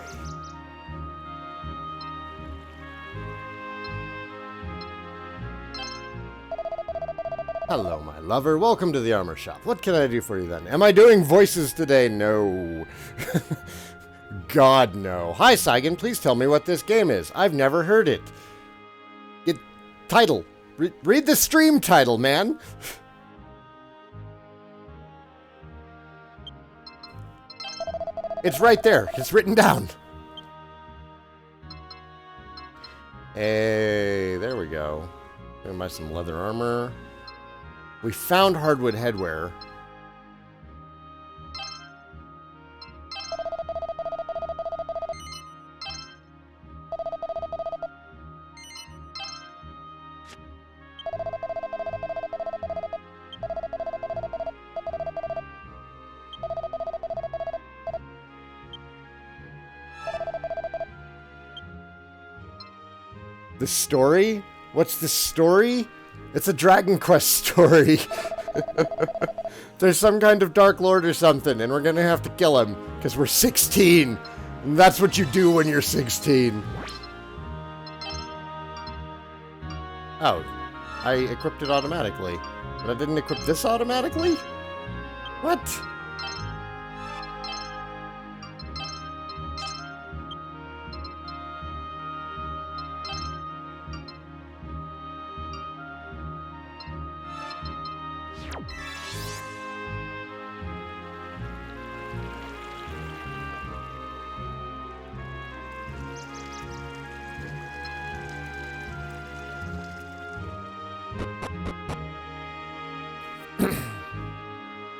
Hello, my lover. Welcome to the armor shop. What can I do for you then? Am I doing voices today? No. God, no. Hi, Saigan. Please tell me what this game is. I've never heard it. Title. Read the stream title, man. It's right there. It's written down. Hey, there we go. Gonna buy some leather armor. We found hardwood headwear. The story? What's the story? It's a Dragon Quest story. There's some kind of Dark Lord or something, and we're gonna have to kill him, because we're 16. And that's what you do when you're 16. Oh, I equipped it automatically. But I didn't equip this automatically? What?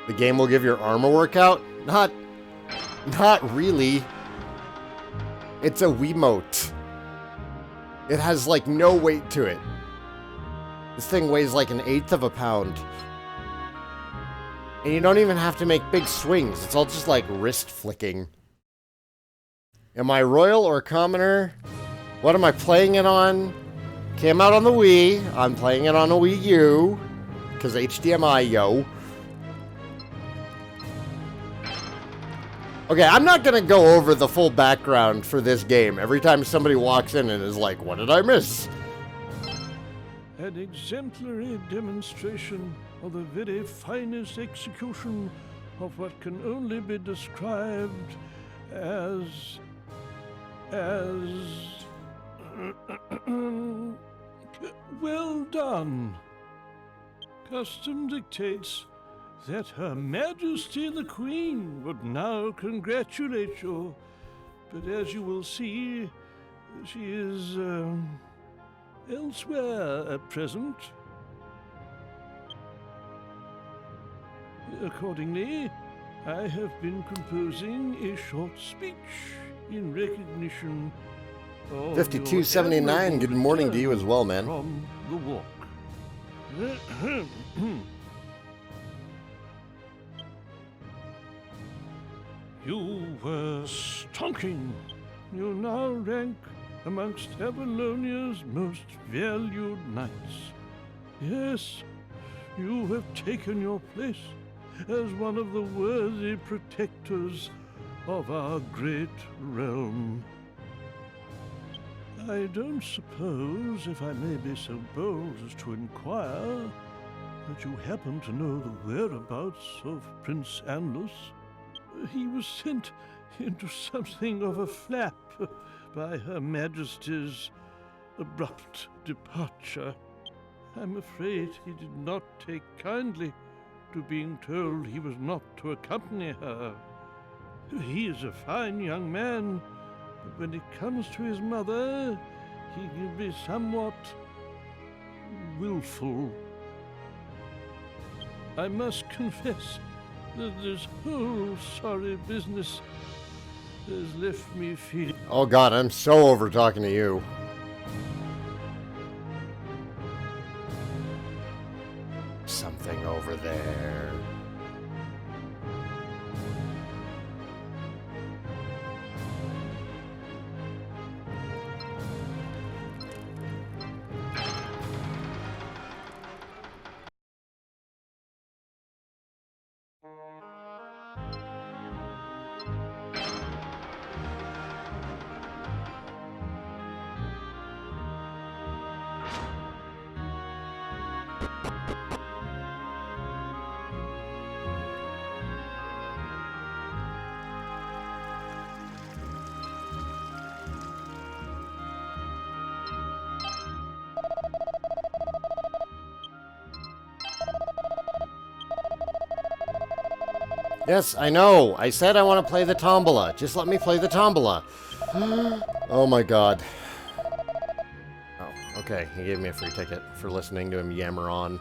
The game will give your arm a workout? Not really. It's a Wiimote. It has, like, no weight to it. This thing weighs like 1/8 of a pound. And you don't even have to make big swings. It's all just, like, wrist flicking. Am I royal or commoner? What am I playing it on? Came out on the Wii. I'm playing it on a Wii U. Because HDMI, yo. Okay, I'm not gonna go over the full background for this game every time somebody walks in and is like, what did I miss? An exemplary demonstration of the very finest execution of what can only be described as well done. Custom dictates that Her Majesty the Queen would now congratulate you, but as you will see, she is elsewhere at present. Accordingly, I have been composing a short speech in recognition of 5279, good morning to you as well, man. From the walk. You were stonking. You now rank amongst Avalonia's most valued knights. Yes, you have taken your place as one of the worthy protectors of our great realm. I don't suppose, if I may be so bold as to inquire, that you happen to know the whereabouts of Prince Anlus. He was sent into something of a flap by Her Majesty's abrupt departure. I'm afraid he did not take kindly to being told he was not to accompany her. He is a fine young man, but when it comes to his mother, he can be somewhat willful. I must confess that this whole sorry business has left me feeling... Oh god, I'm so over talking to you. Something over there. Yes, I know. I said I want to play the tombola. Just let me play the tombola. Oh my god. Oh, okay. He gave me a free ticket for listening to him yammer on.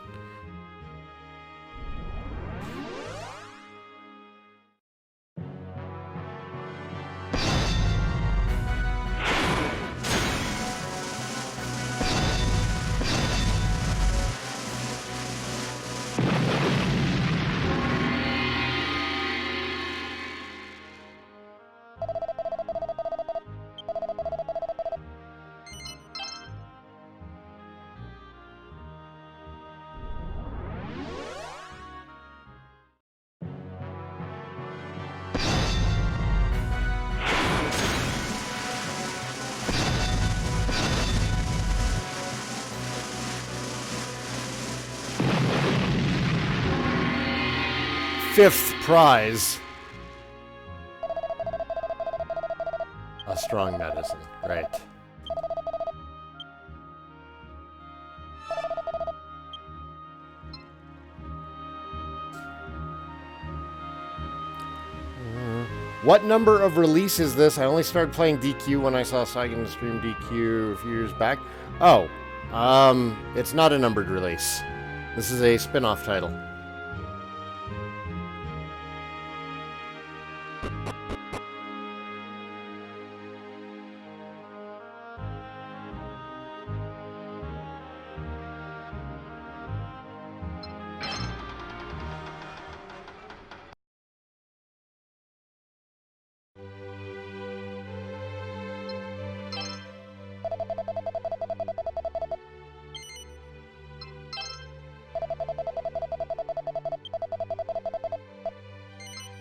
Fifth prize. A strong medicine, right. What number of release is this? I only started playing DQ when I saw Saigan stream DQ a few years back. Oh, it's not a numbered release. This is a spin-off title.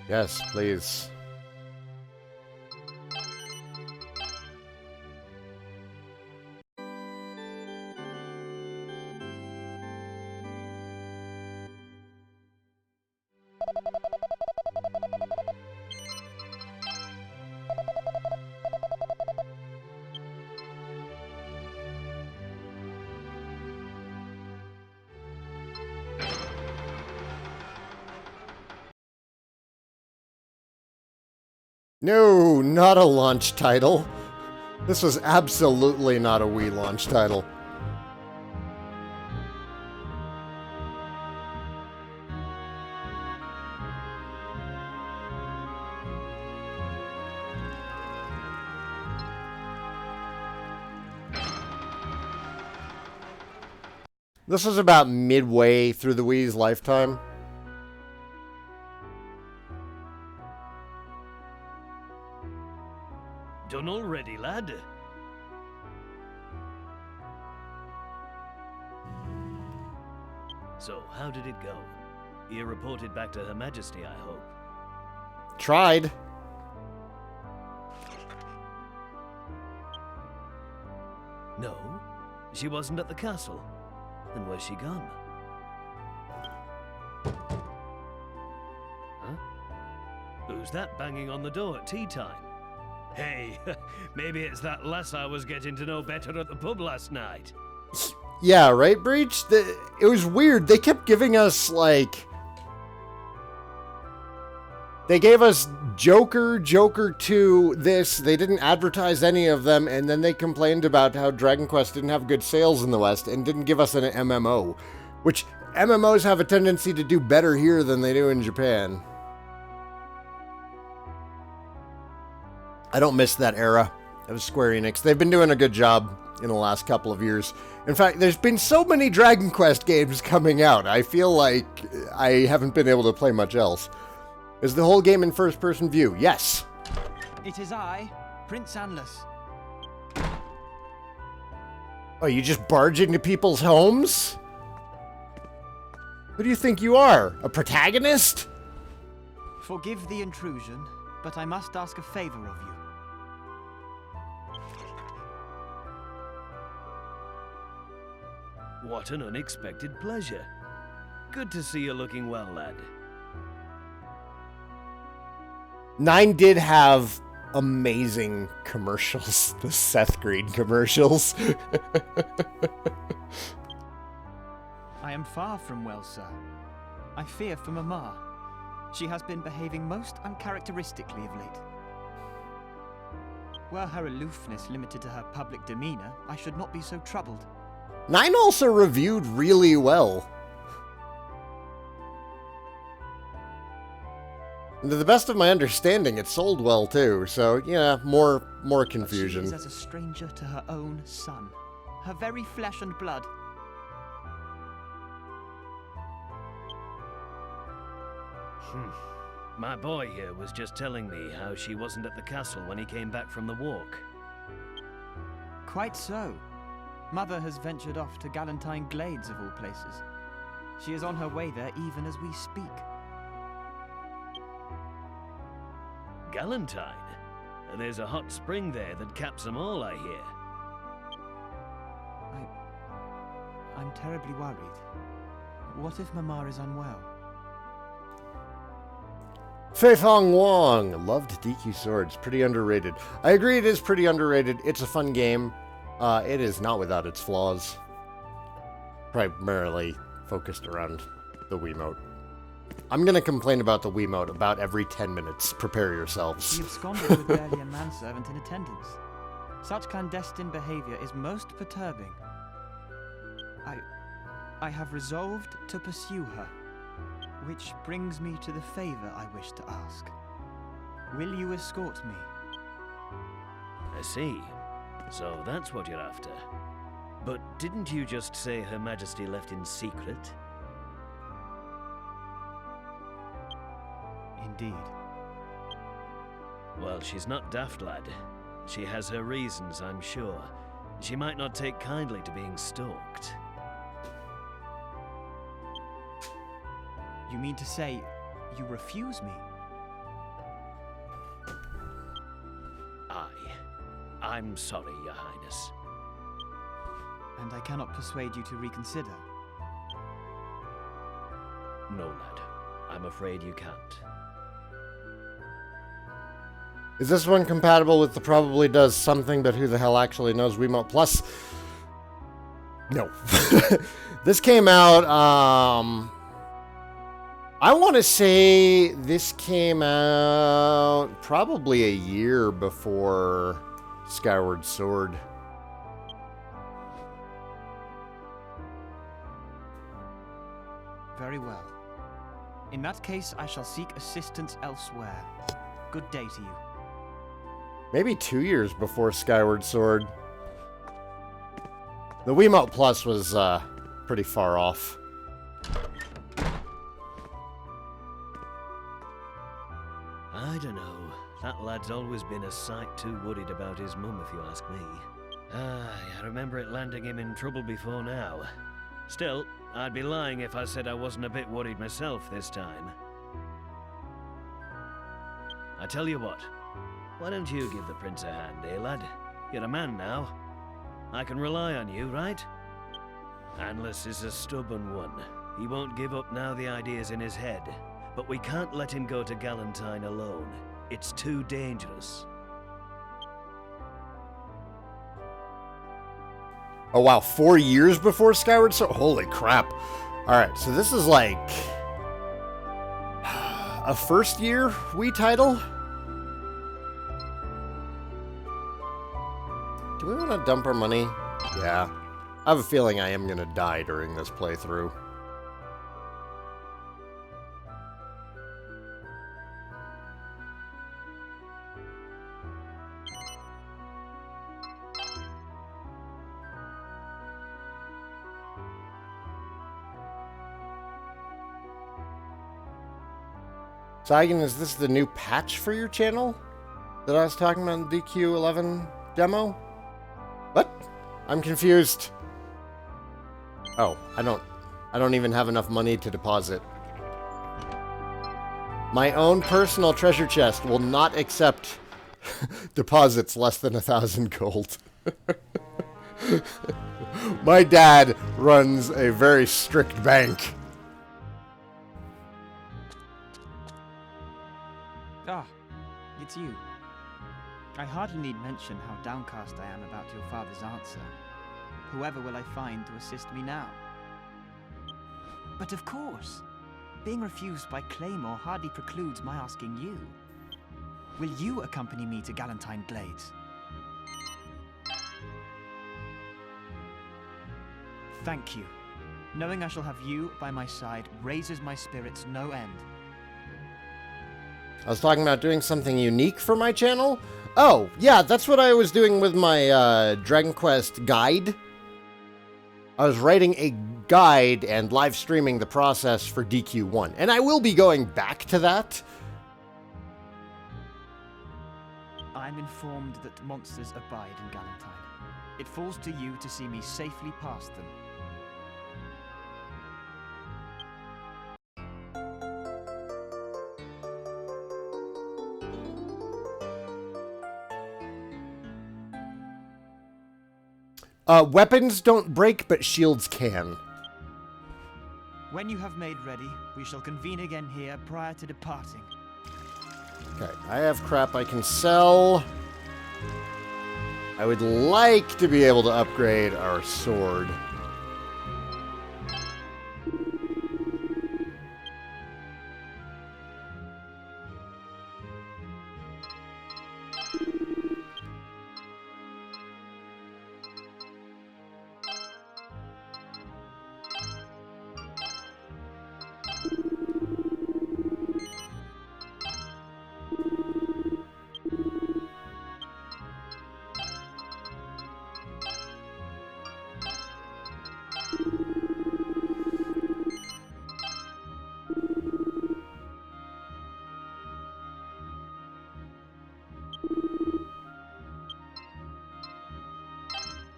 Yes, please. No, not a launch title. This was absolutely not a Wii launch title. This was about midway through the Wii's lifetime. Done already, lad? So, how did it go? You reported back to Her Majesty, I hope. Tried. No, she wasn't at the castle. Then where's she gone? Huh? Who's that banging on the door at tea time? Hey, maybe it's that lass I was getting to know better at the pub last night. Yeah, right, Breach? It was weird. They kept giving us, like... They gave us Joker, Joker 2, this. They didn't advertise any of them, and then they complained about how Dragon Quest didn't have good sales in the West and didn't give us an MMO. Which, MMOs have a tendency to do better here than they do in Japan. I don't miss that era of Square Enix. They've been doing a good job in the last couple of years. In fact, there's been so many Dragon Quest games coming out, I feel like I haven't been able to play much else. Is the whole game in first-person view? Yes. It is I, Prince Anless. Oh, you just barge into people's homes? Who do you think you are? A protagonist? Forgive the intrusion, but I must ask a favor of you. What an unexpected pleasure. Good to see you looking well, lad. 9 did have amazing commercials. The Seth Green commercials. I am far from well, sir. I fear for Mama. She has been behaving most uncharacteristically of late. Were her aloofness limited to her public demeanor, I should not be so troubled. 9 also reviewed really well. And to the best of my understanding, it sold well too, so yeah, more confusion. But she is as a stranger to her own son, her very flesh and blood. My boy here was just telling me how she wasn't at the castle when he came back from the walk. Quite so. Mother has ventured off to Galentine Glades of all places. She is on her way there even as we speak. Galentine? There's a hot spring there that caps them all, I hear. I'm terribly worried. What if Mama is unwell? Feifeng Wong loved DQ Swords. Pretty underrated. I agree, it is pretty underrated. It's a fun game. It is not without its flaws. Primarily focused around the Wiimote. I'm gonna complain about the Wiimote about every 10 minutes. Prepare yourselves. He absconded with barely a manservant in attendance. Such clandestine behavior is most perturbing. I have resolved to pursue her. Which brings me to the favor I wish to ask. Will you escort me? I see. So that's what you're after. But didn't you just say Her Majesty left in secret? Indeed. Well, she's not daft, lad. She has her reasons, I'm sure. She might not take kindly to being stalked. You mean to say you refuse me? I'm sorry, Your Highness. And I cannot persuade you to reconsider. No, lad. I'm afraid you can't. Is this one compatible with the probably does something, but who the hell actually knows Wiimote Plus? No. This came out, I want to say this came out probably a year before Skyward Sword. Very well. In that case, I shall seek assistance elsewhere. Good day to you. Maybe 2 years before Skyward Sword. The Wiimote Plus was pretty far off. I don't know. That lad's always been a sight too worried about his mum, if you ask me. I remember it landing him in trouble before now. Still, I'd be lying if I said I wasn't a bit worried myself this time. I tell you what, why don't you give the prince a hand, eh, lad? You're a man now. I can rely on you, right? Anlis is a stubborn one. He won't give up now the idea's in his head. But we can't let him go to Galentine alone. It's too dangerous. Oh wow, 4 years before Skyward Sword? Holy crap. Alright, so this is like a first year Wii title? Do we want to dump our money? Yeah. I have a feeling I am going to die during this playthrough. Saigan, is this the new patch for your channel that I was talking about in the DQ11 demo? What? I'm confused. Oh, I don't even have enough money to deposit. My own personal treasure chest will not accept deposits less than 1,000 gold. My dad runs a very strict bank. Ah, it's you. I hardly need mention how downcast I am about your father's answer. Whoever will I find to assist me now? But of course, Being refused by Claymore hardly precludes my asking you. Will you accompany me to Galentine Glades? Thank you. Knowing I shall have you by my side raises my spirits no end. I was talking about doing something unique for my channel? Oh, yeah, that's what I was doing with my Dragon Quest guide. I was writing a guide and live streaming the process for DQ1, and I will be going back to that. I'm informed that monsters abide in Galentine. It falls to you to see me safely past them. Weapons don't break, but shields can. When you have made ready, we shall convene again here prior to departing. Okay, I have crap I can sell. I would like to be able to upgrade our sword.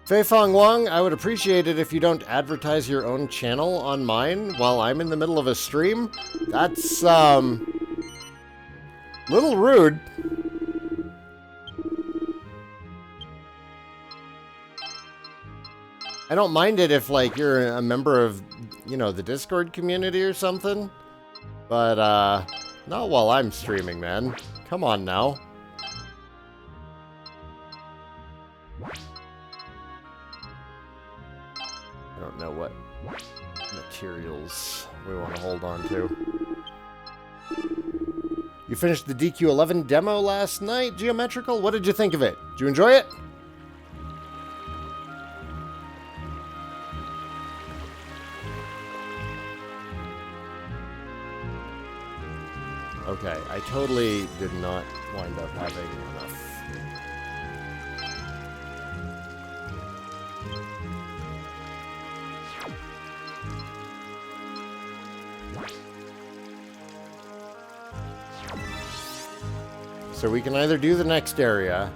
Feifeng Wang, I would appreciate it if you don't advertise your own channel on mine while I'm in the middle of a stream. That's, little rude. I don't mind it if, like, you're a member of, you know, the Discord community or something. But, not while I'm streaming, man. Come on now. I don't know what materials we want to hold on to. You finished the DQ11 demo last night, Geometrical? What did you think of it? Did you enjoy it? Okay, I totally did not wind up having enough. So we can either do the next area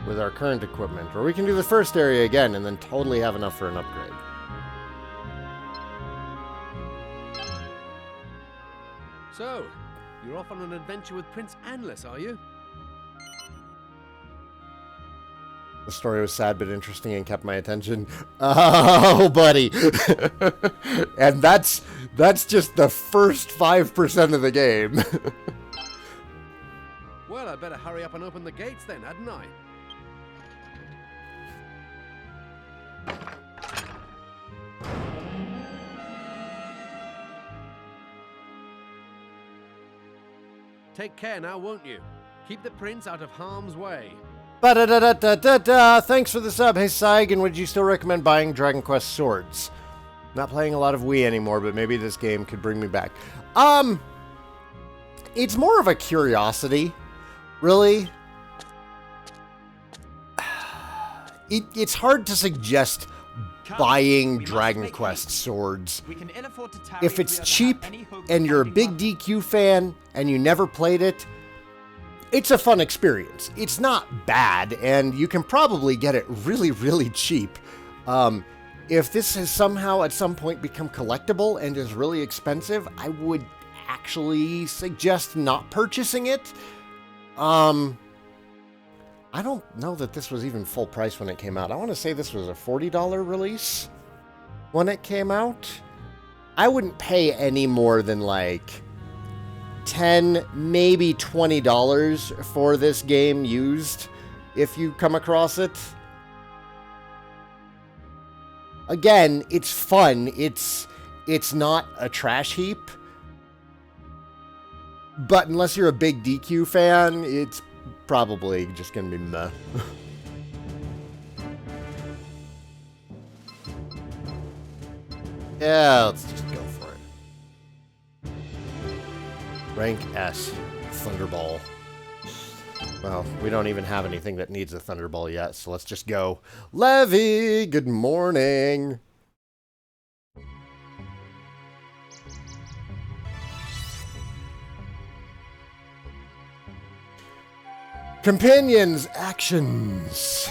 with our current equipment, or we can do the first area again and then totally have enough for an upgrade. So, you're off on an adventure with Prince Anless, are you? The story was sad but interesting and kept my attention. Oh, buddy. And that's just the first 5% of the game. Well, I'd better hurry up and open the gates then, hadn't I? Take care now, won't you? Keep the prince out of harm's way. Ba-da-da-da-da-da-da! Thanks for the sub. Hey, Saigan, would you still recommend buying Dragon Quest swords? Not playing a lot of Wii anymore, but maybe this game could bring me back. It's more of a curiosity, really. It's hard to suggest buying Dragon Quest swords. If it's cheap and you're a big DQ fan and you never played it, it's a fun experience. It's not bad, and you can probably get it really, really cheap. If this has somehow at some point become collectible and is really expensive, I would actually suggest not purchasing it. I don't know that this was even full price when it came out. I want to say this was a $40 release when it came out. I wouldn't pay any more than like $10, maybe $20 for this game used if you come across it. Again, it's fun. It's it's not a trash heap. But unless you're a big DQ fan, it's probably just going to be meh. Yeah, let's just go for it. Rank S. Thunderball. Well, we don't even have anything that needs a Thunderball yet, so let's just go. Levy, good morning. Companions, actions.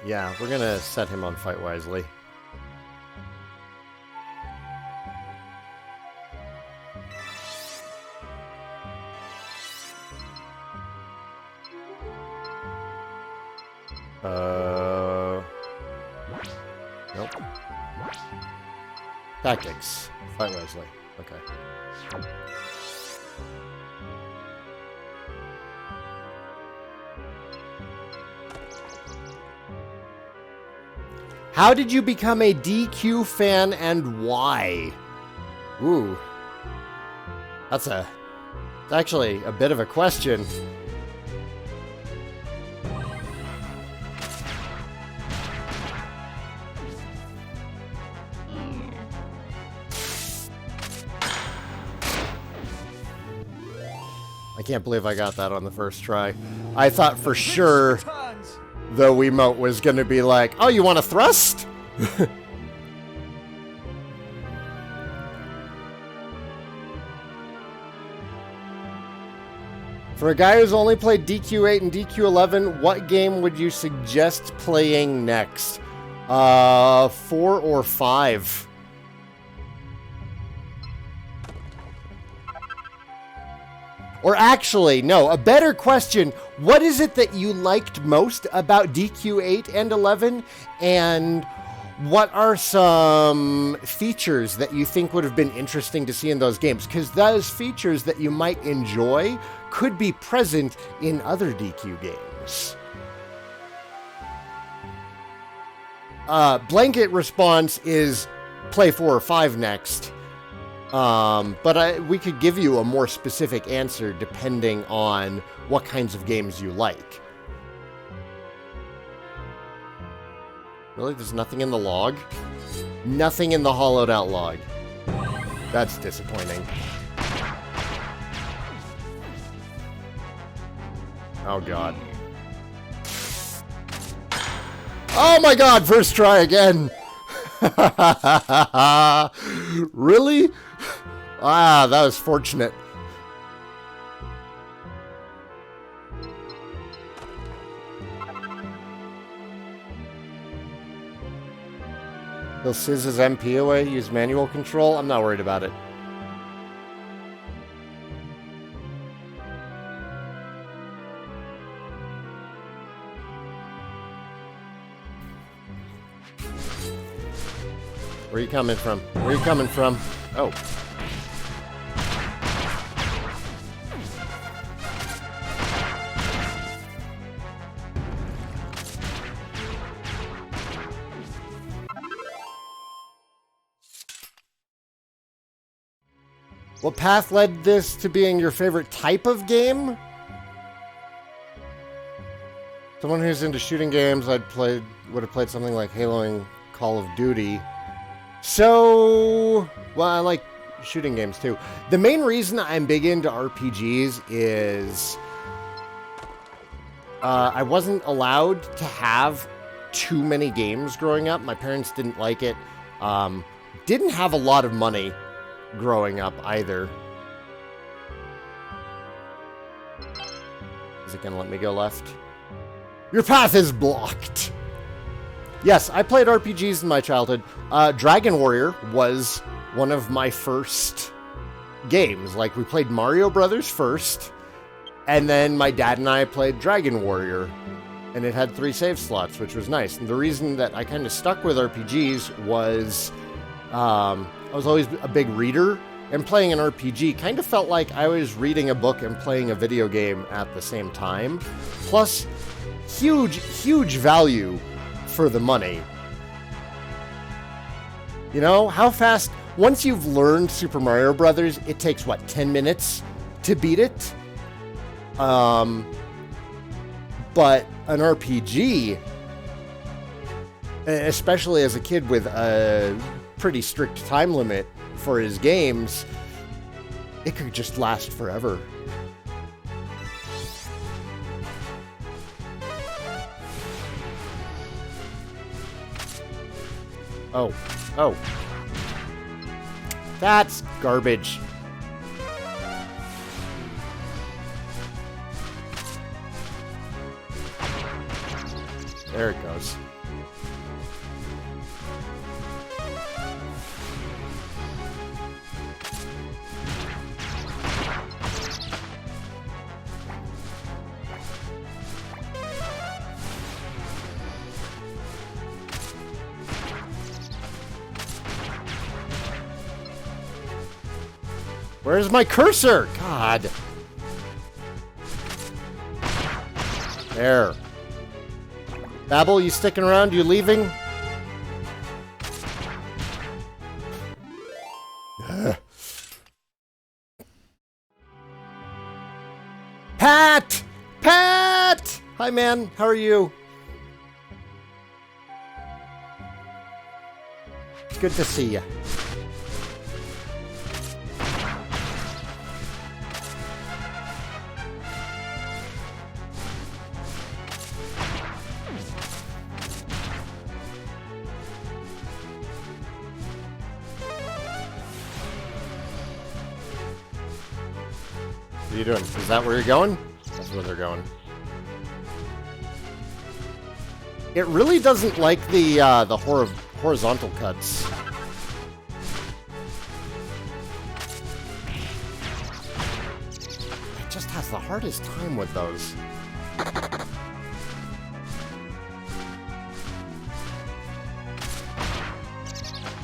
Yeah, we're gonna set him on Fight Wisely. Nope. Tactics. Fight Wisely. Okay. How did you become a DQ fan and why? Ooh. That's actually a bit of a question. I can't believe I got that on the first try. I thought for sure the Wiimote was going to be like, oh, you want a thrust? For a guy who's only played DQ8 and DQ11, what game would you suggest playing next? 4 or 5? Or actually, no, a better question. What is it that you liked most about DQ8 and 11? And what are some features that you think would have been interesting to see in those games? Because those features that you might enjoy could be present in other DQ games. Blanket response is play 4 or 5 next. But we could give you a more specific answer depending on what kinds of games you like. Really? There's nothing in the log? Nothing in the hollowed out log. That's disappointing. Oh, God. Oh, my God! First try again! Really? Ah, that was fortunate. He'll sizz his MP away, use manual control. I'm not worried about it. Where are you coming from? Where are you coming from? Oh. What path led this to being your favorite type of game? Someone who's into shooting games, would have played something like Halo and Call of Duty. So, well, I like shooting games too. The main reason I'm big into RPGs is I wasn't allowed to have too many games growing up. My parents didn't like it. Didn't have a lot of money growing up either. Is it gonna let me go left? Your path is blocked. Yes, I played RPGs in my childhood. Dragon Warrior was one of my first games. Like, we played Mario Brothers first, and then my dad and I played Dragon Warrior, and it had 3 save slots, which was nice. And the reason that I kind of stuck with RPGs was I was always a big reader, and playing an RPG kind of felt like I was reading a book and playing a video game at the same time. Plus, huge value for the money. You know, how fast, once you've learned Super Mario Brothers, it takes, what, 10 minutes to beat it? But an RPG, especially as a kid with a pretty strict time limit for his games, it could just last forever. Oh. Oh. That's garbage. There it goes. Where's my cursor? God. There. Babble, you sticking around? You leaving? Pat! Pat! Hi, man. How are you? Good to see you. What are you doing? Is that where you're going? That's where they're going. It really doesn't like the horizontal cuts. It just has the hardest time with those.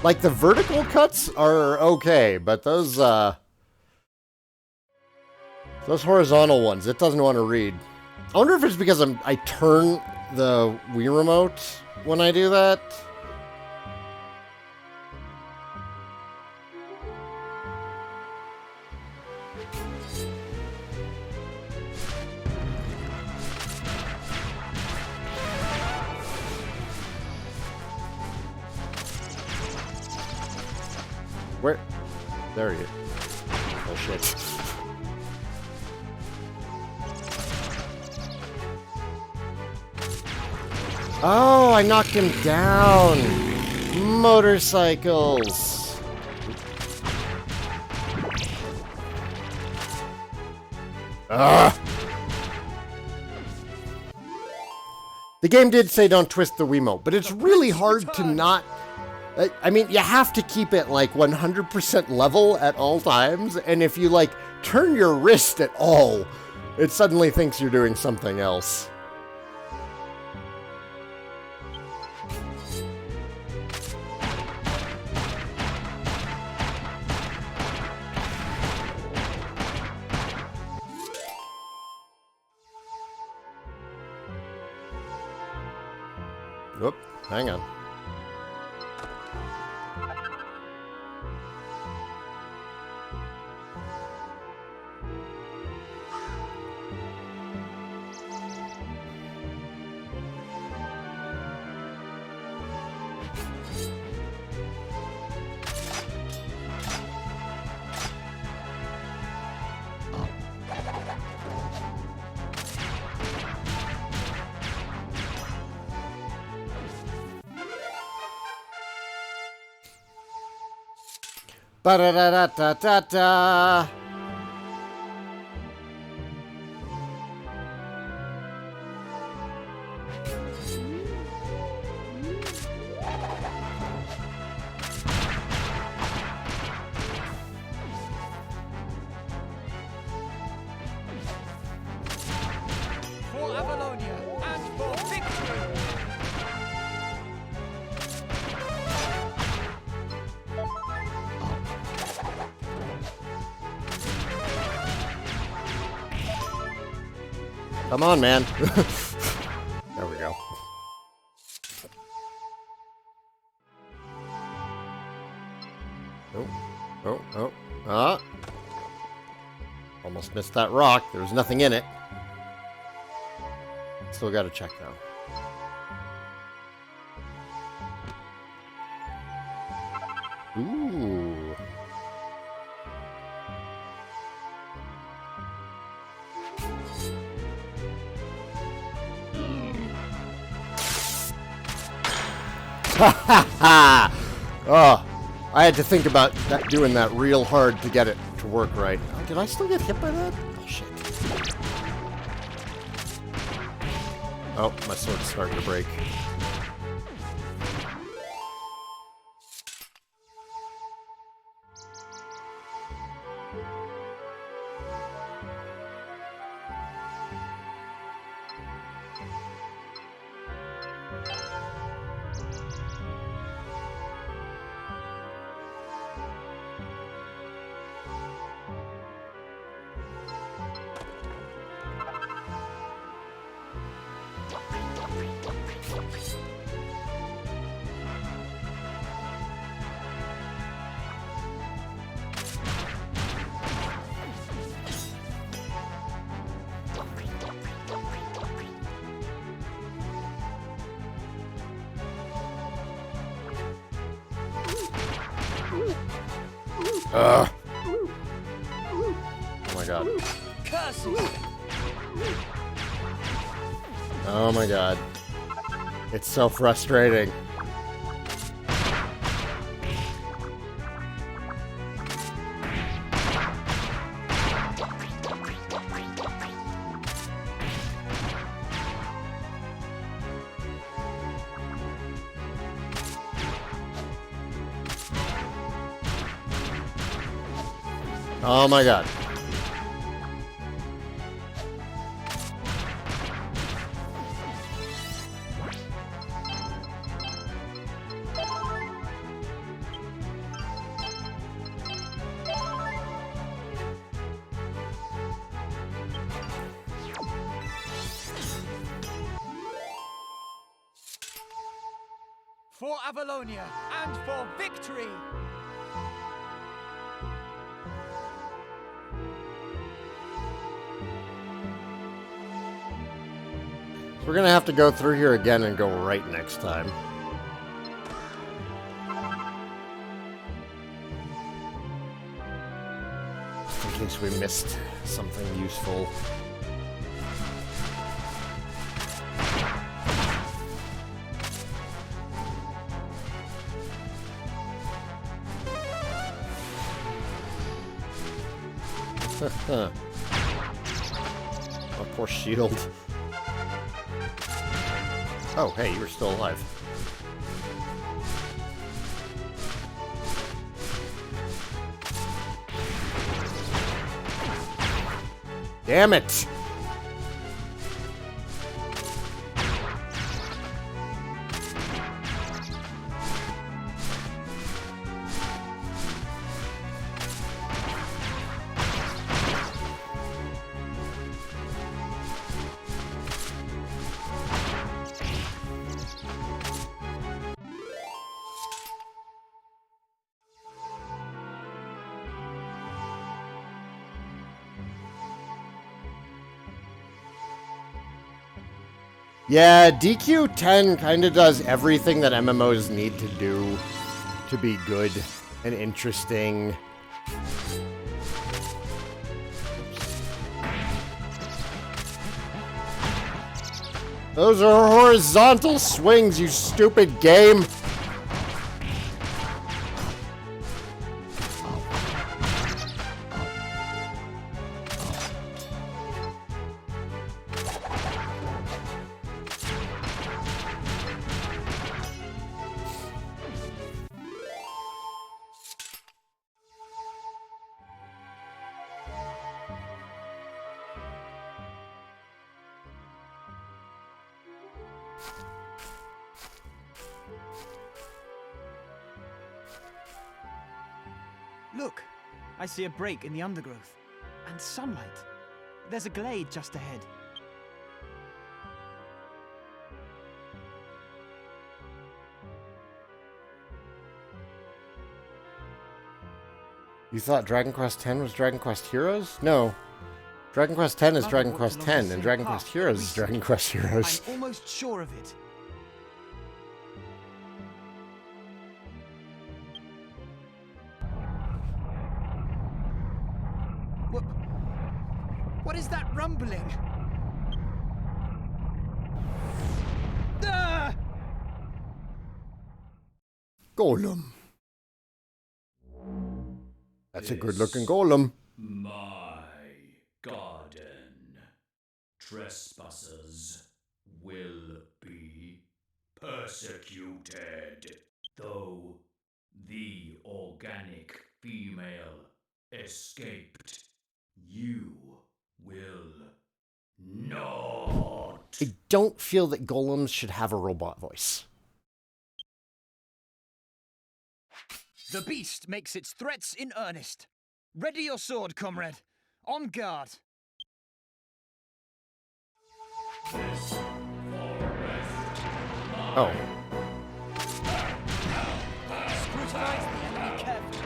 Like, the vertical cuts are okay, but those horizontal ones, it doesn't want to read. I wonder if it's because I turn the Wii remote when I do that. Where? There he is. Oh, shit. Oh, I knocked him down. Motorcycles. Ugh. The game did say don't twist the Wiimote, but it's really hard to not... I mean, you have to keep it like 100% level at all times, and if you like turn your wrist at all, it suddenly thinks you're doing something else. Oop, hang on. Ba-da-da-da-da-da-da. For Avalonia and for victory! Come on, man. There we go. Ah. Almost missed that rock. There was nothing in it. Still gotta check, though. Ooh. Oh, I had to think about doing that real hard to get it to work right. Oh, did I still get hit by that? Oh, shit. Oh, my sword's starting to break. Ugh. Oh my god. Oh my god. It's so frustrating. Oh my god. For Avalonia and for victory! We're gonna have to go through here again and go right next time. Just in case we missed something useful. Oh, poor shield. Oh, hey, you're still alive. Damn it! Yeah, DQ10 kind of does everything that MMOs need to do to be good and interesting. Those are horizontal swings, you stupid game! Look, I see a break in the undergrowth. And sunlight. There's a glade just ahead. You thought Dragon Quest X was Dragon Quest Heroes? No. Dragon Quest X is Dragon Quest X, and Dragon Quest Heroes is Dragon Quest Heroes. I'm almost sure of it. What is that rumbling? Ah! Golem. That's a good-looking golem. My garden. Trespassers will be persecuted. Though the organic female escaped, you will not. I don't feel that golems should have a robot voice. The beast makes its threats in earnest. Ready your sword, comrade. On guard. Oh. Scrutinize the enemy carefully.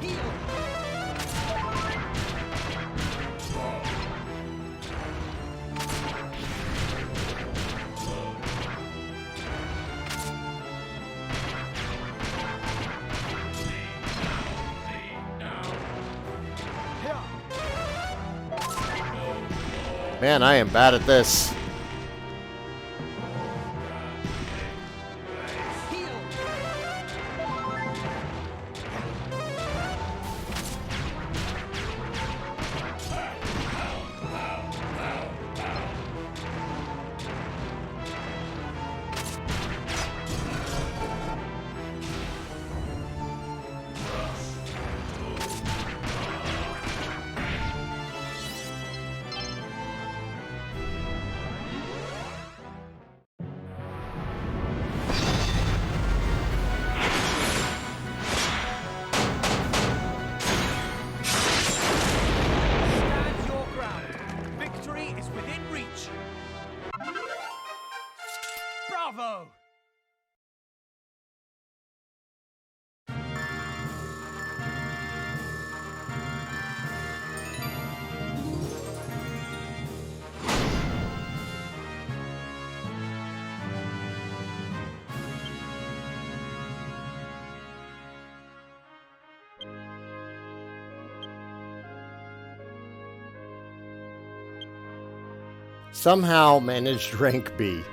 Heal! Man, I am bad at this. Bravo! Somehow managed rank B.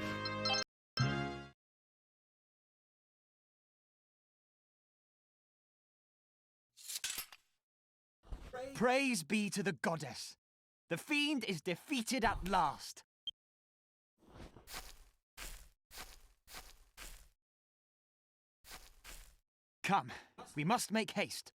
Praise be to the goddess. The fiend is defeated at last. Come, we must make haste.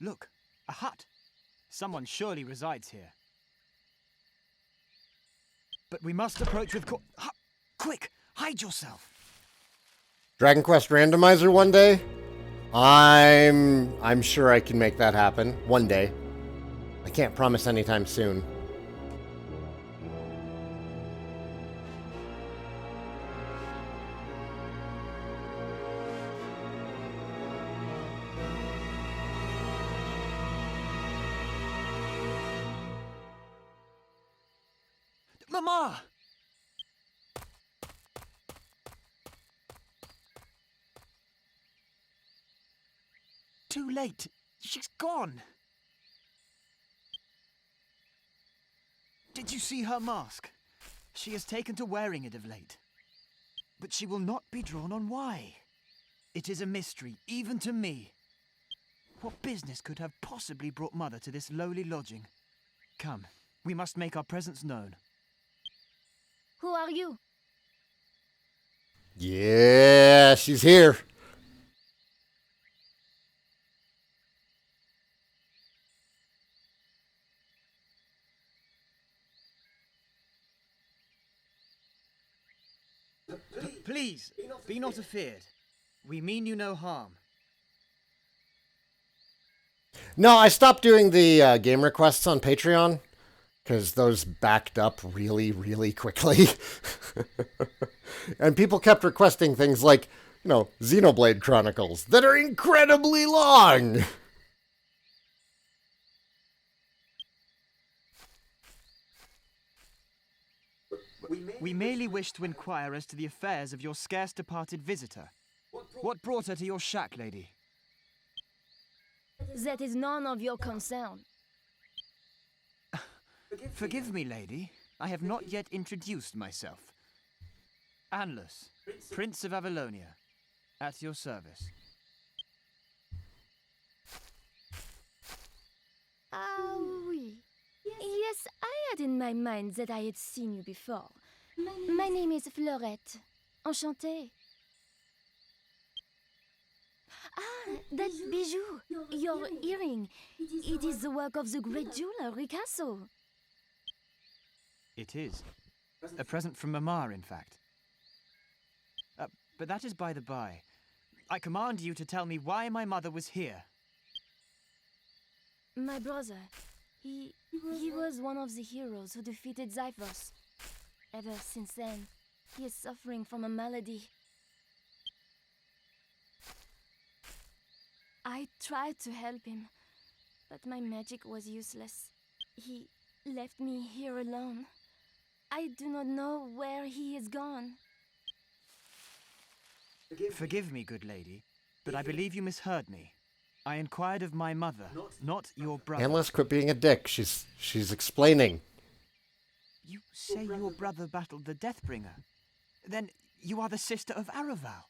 Look, a hut. Someone surely resides here. But we must approach with quick, hide yourself. Dragon Quest randomizer one day? I'm sure I can make that happen one day. I can't promise anytime soon. Mama! Too late. She's gone. Did you see her mask? She has taken to wearing it of late. But she will not be drawn on why. It is a mystery, even to me. What business could have possibly brought Mother to this lowly lodging? Come, we must make our presence known. Who are you? Yeah, she's here. Please, be not afeard. We mean you no harm. No, I stopped doing the game requests on Patreon because those backed up really, really quickly. And people kept requesting things like, you know, Xenoblade Chronicles that are incredibly long. We merely wish to inquire as to the affairs of your scarce departed visitor. What brought her to your shack, lady? That is none of your concern. Forgive me, lady. I have not yet introduced myself. Anlus, Prince of Avalonia, at your service. Ah, oui. Yes, I had in my mind that I had seen you before. My name is Fleuret. Enchantée. Ah, that bijou, your earring. It is the work of the great jeweler, Ricasso. It is. A present from Mamma, in fact. But that is by the by. I command you to tell me why my mother was here. My brother, he was one of the heroes who defeated Zyphos. Ever since then, he is suffering from a malady. I tried to help him, but my magic was useless. He left me here alone. I do not know where he is gone. Forgive me, good lady, but I believe you misheard me. I inquired of my mother, not your brother. Anless, quit being a dick. She's explaining. You say your brother battled the Deathbringer? Then you are the sister of Araval.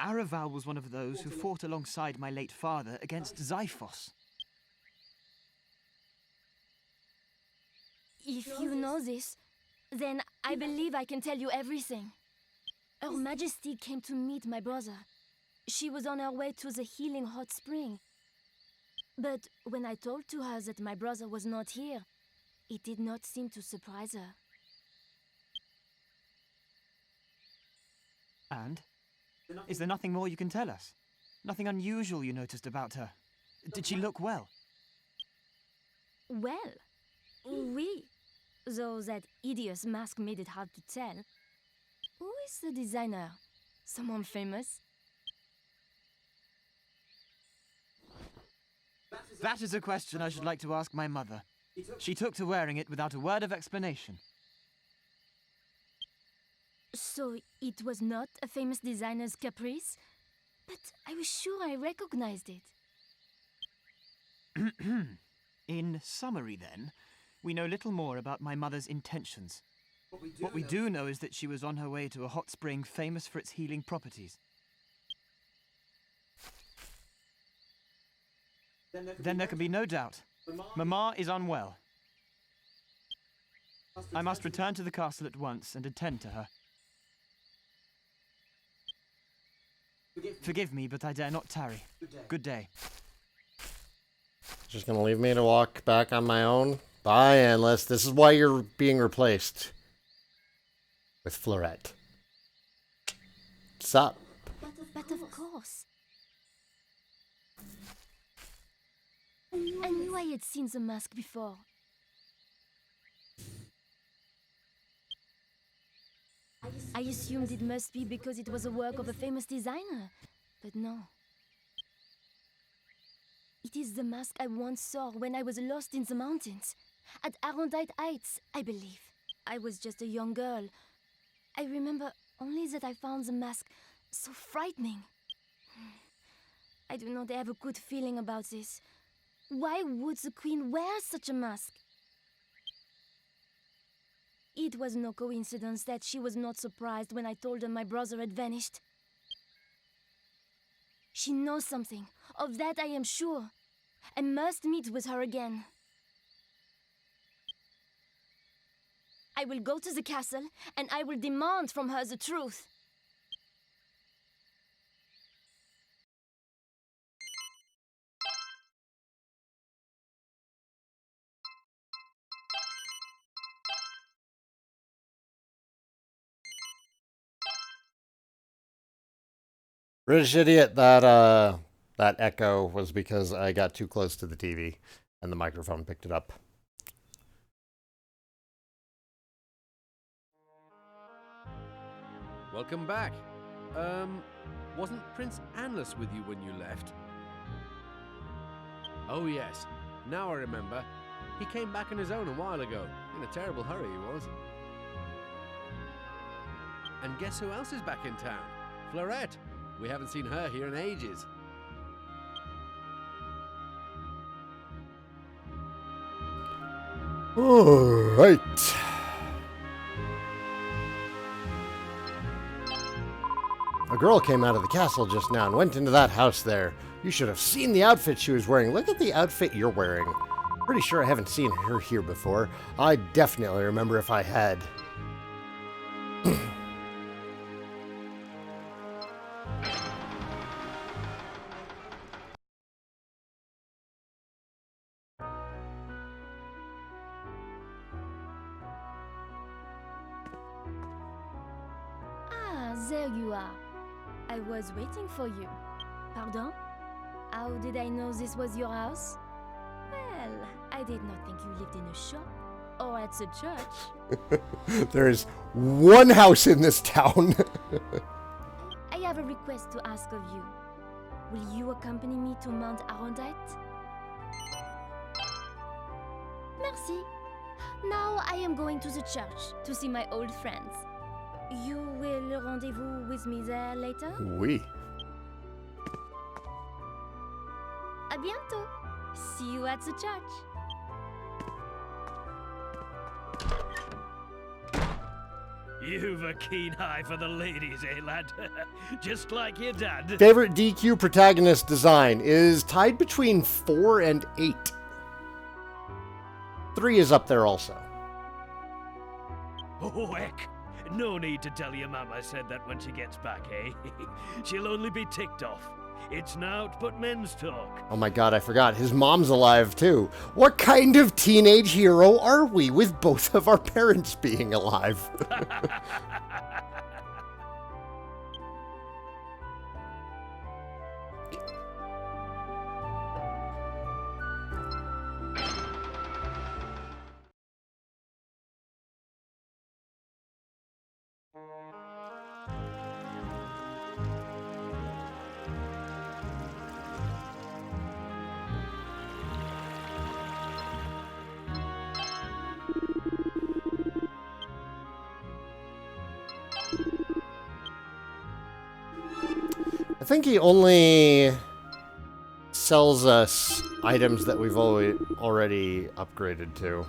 Araval was one of those who fought alongside my late father against Zyphos. If you know this, then I believe I can tell you everything. Her Majesty came to meet my brother. She was on her way to the healing hot spring. But when I told to her that my brother was not here, it did not seem to surprise her. And? Is there nothing more you can tell us? Nothing unusual you noticed about her? Did she look well? Well, oui. Though that hideous mask made it hard to tell. Who is the designer? Someone famous? That is a question I should like to ask my mother. She took to wearing it without a word of explanation. So it was not a famous designer's caprice? But I was sure I recognized it. In summary, then, we know little more about my mother's intentions. What we do know is that she was on her way to a hot spring famous for its healing properties. Then there can be no doubt. Mamma is unwell. I must return to the castle at once and attend to her. Forgive me, but I dare not tarry. Good day. Just gonna leave me to walk back on my own? Bye, Anless. This is why you're being replaced with Fleuret. Sup? But of course. I knew I had seen the mask before. I assumed it must be because it was a work of a famous designer, but no. It is the mask I once saw when I was lost in the mountains. At Arondite Heights, I believe. I was just a young girl. I remember only that I found the mask so frightening. I do not have a good feeling about this. Why would the queen wear such a mask? It was no coincidence that she was not surprised when I told her my brother had vanished. She knows something. Of that I am sure. I must meet with her again. I will go to the castle, and I will demand from her the truth. British idiot, that echo was because I got too close to the TV and the microphone picked it up. Welcome back. Wasn't Prince Anless with you when you left? Oh yes, now I remember. He came back on his own a while ago. In a terrible hurry he was. And guess who else is back in town? Fleuret. We haven't seen her here in ages. Alright. A girl came out of the castle just now and went into that house there. You should have seen the outfit she was wearing. Look at the outfit you're wearing. Pretty sure I haven't seen her here before. I definitely remember if I had. Ah, there you are. I was waiting for you. Pardon? How did I know this was your house? Well, I did not think you lived in a shop or at the church. There's one house in this town. I have a request to ask of you. Will you accompany me to Mount Arondite? Merci. Now I am going to the church to see my old friends. You will rendezvous with me there later? Oui. À bientôt. See you at the church. You've a keen eye for the ladies, eh, lad? Just like your dad. Favorite DQ protagonist design is tied between 4 and 8. 3 is up there also. Oh, heck. No need to tell your mama said that when she gets back, eh? She'll only be ticked off. It's nowt but men's talk. Oh my god, I forgot. His mom's alive too. What kind of teenage hero are we with both of our parents being alive? I think he only sells us items that we've already upgraded to.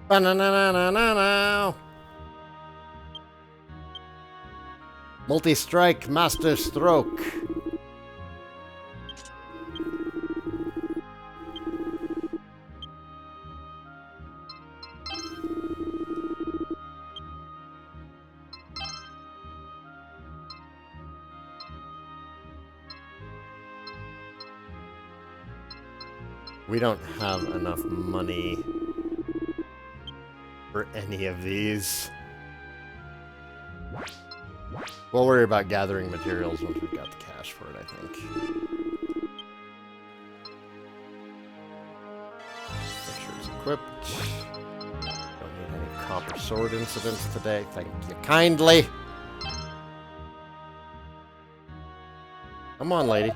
Ba-na-na-na-na-na. Multi-strike master stroke. We don't have enough money for any of these. We'll worry about gathering materials once we've got the cash for it, I think. Make sure it's equipped. Don't need any copper sword incidents today. Thank you kindly. Come on, lady.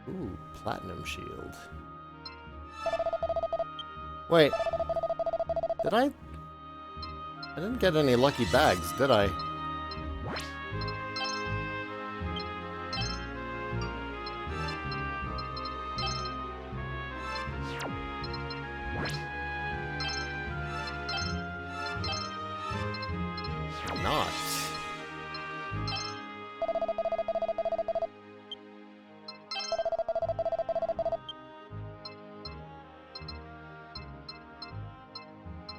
Ooh, platinum shield. Wait. Did I didn't get any lucky bags, did I? not.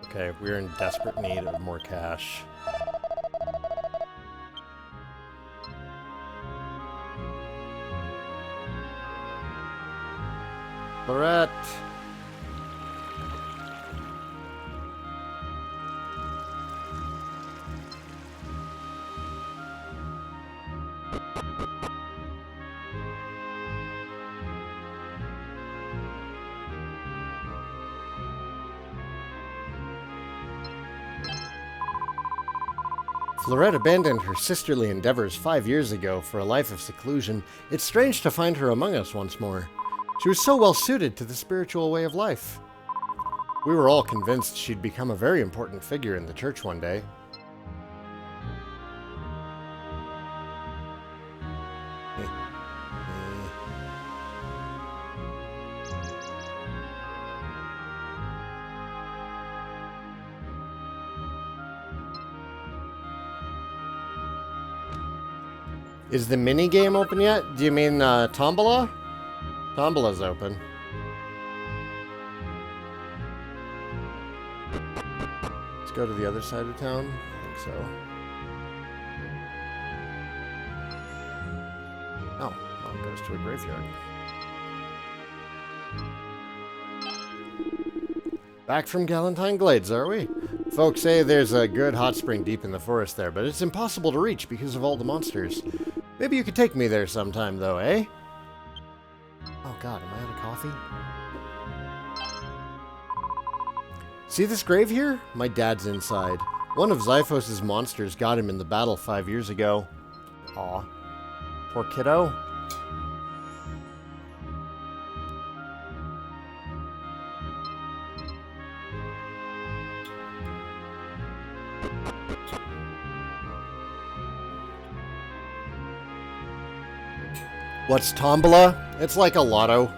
Okay, we're in desperate need of more cash. Fleuret! Fleuret abandoned her sisterly endeavors 5 years ago for a life of seclusion. It's strange to find her among us once more. She was so well suited to the spiritual way of life. We were all convinced she'd become a very important figure in the church one day. Is the mini game open yet? Do you mean Tombola? Tombola's open. Let's go to the other side of town. I think so. Oh, well, it goes to a graveyard. Back from Galentine Glades, are we? Folks say there's a good hot spring deep in the forest there, but it's impossible to reach because of all the monsters. Maybe you could take me there sometime, though, eh? Oh god, am I out of coffee? See this grave here? My dad's inside. One of Xiphos' monsters got him in the battle 5 years ago. Aw. Poor kiddo. What's Tombola? It's like a lotto.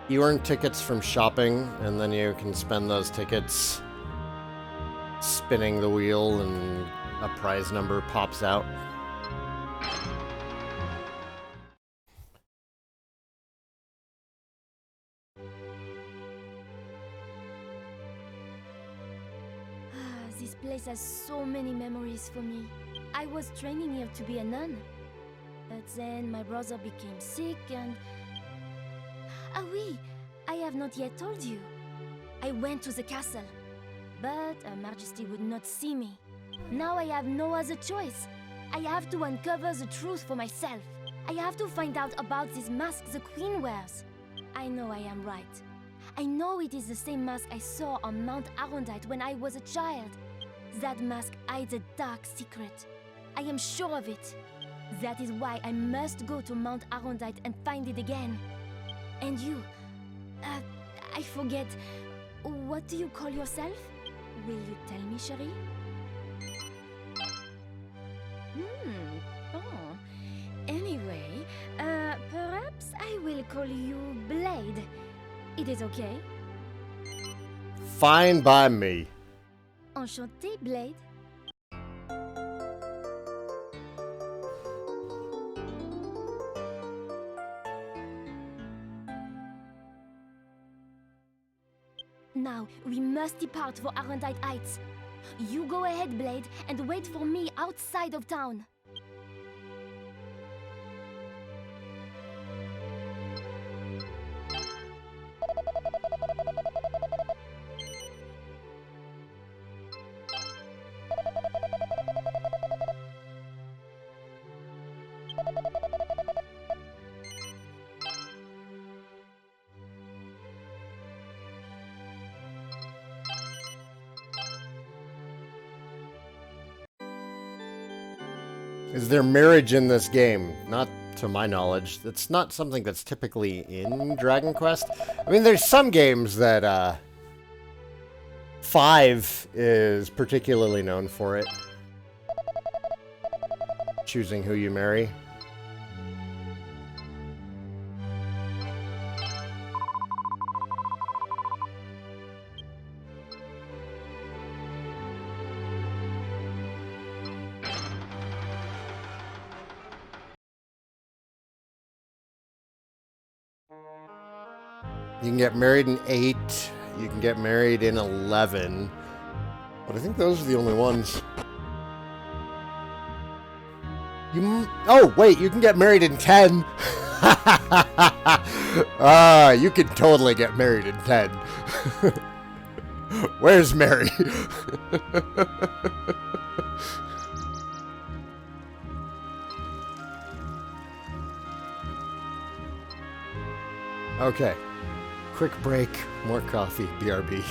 You earn tickets from shopping, and then you can spend those tickets spinning the wheel, and a prize number pops out. This place has so many memories for me. I was training here to be a nun. But then my brother became sick and... Ah oui, I have not yet told you. I went to the castle, but Her Majesty would not see me. Now I have no other choice. I have to uncover the truth for myself. I have to find out about this mask the Queen wears. I know I am right. I know it is the same mask I saw on Mount Arundite when I was a child. That mask hides a dark secret. I am sure of it. That is why I must go to Mount Arundite and find it again. And you... I forget... What do you call yourself? Will you tell me, Cherie? Oh. Anyway, perhaps I will call you Blade. It is okay? Fine by me. Enchanté, Blade. Now, we must depart for Arundite Heights. You go ahead, Blade, and wait for me outside of town. Is there marriage in this game? Not to my knowledge. That's not something that's typically in Dragon Quest. I mean, there's some games that 5 is particularly known for it. Choosing who you marry. You can get married in 8. You can get married in 11. But I think those are the only ones. Oh, wait, you can get married in 10. You can totally get married in 10. Where's Mary? Okay. Quick break. More coffee. BRB.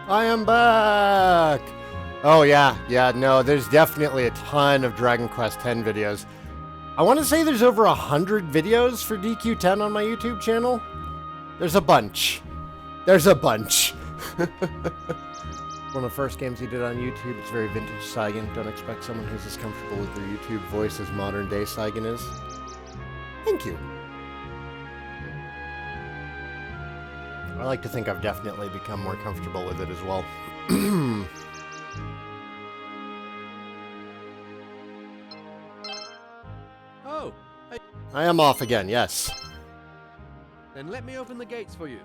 I am back! Oh, yeah, no, there's definitely a ton of Dragon Quest X videos. I want to say there's over 100 videos for DQ10 on my YouTube channel. There's a bunch. There's a bunch. One of the first games he did on YouTube. It's very vintage Saigan. Don't expect someone who's as comfortable with their YouTube voice as modern day Saigan is. Thank you. I like to think I've definitely become more comfortable with it as well. Oh, hey. I am off again, yes. Then let me open the gates for you.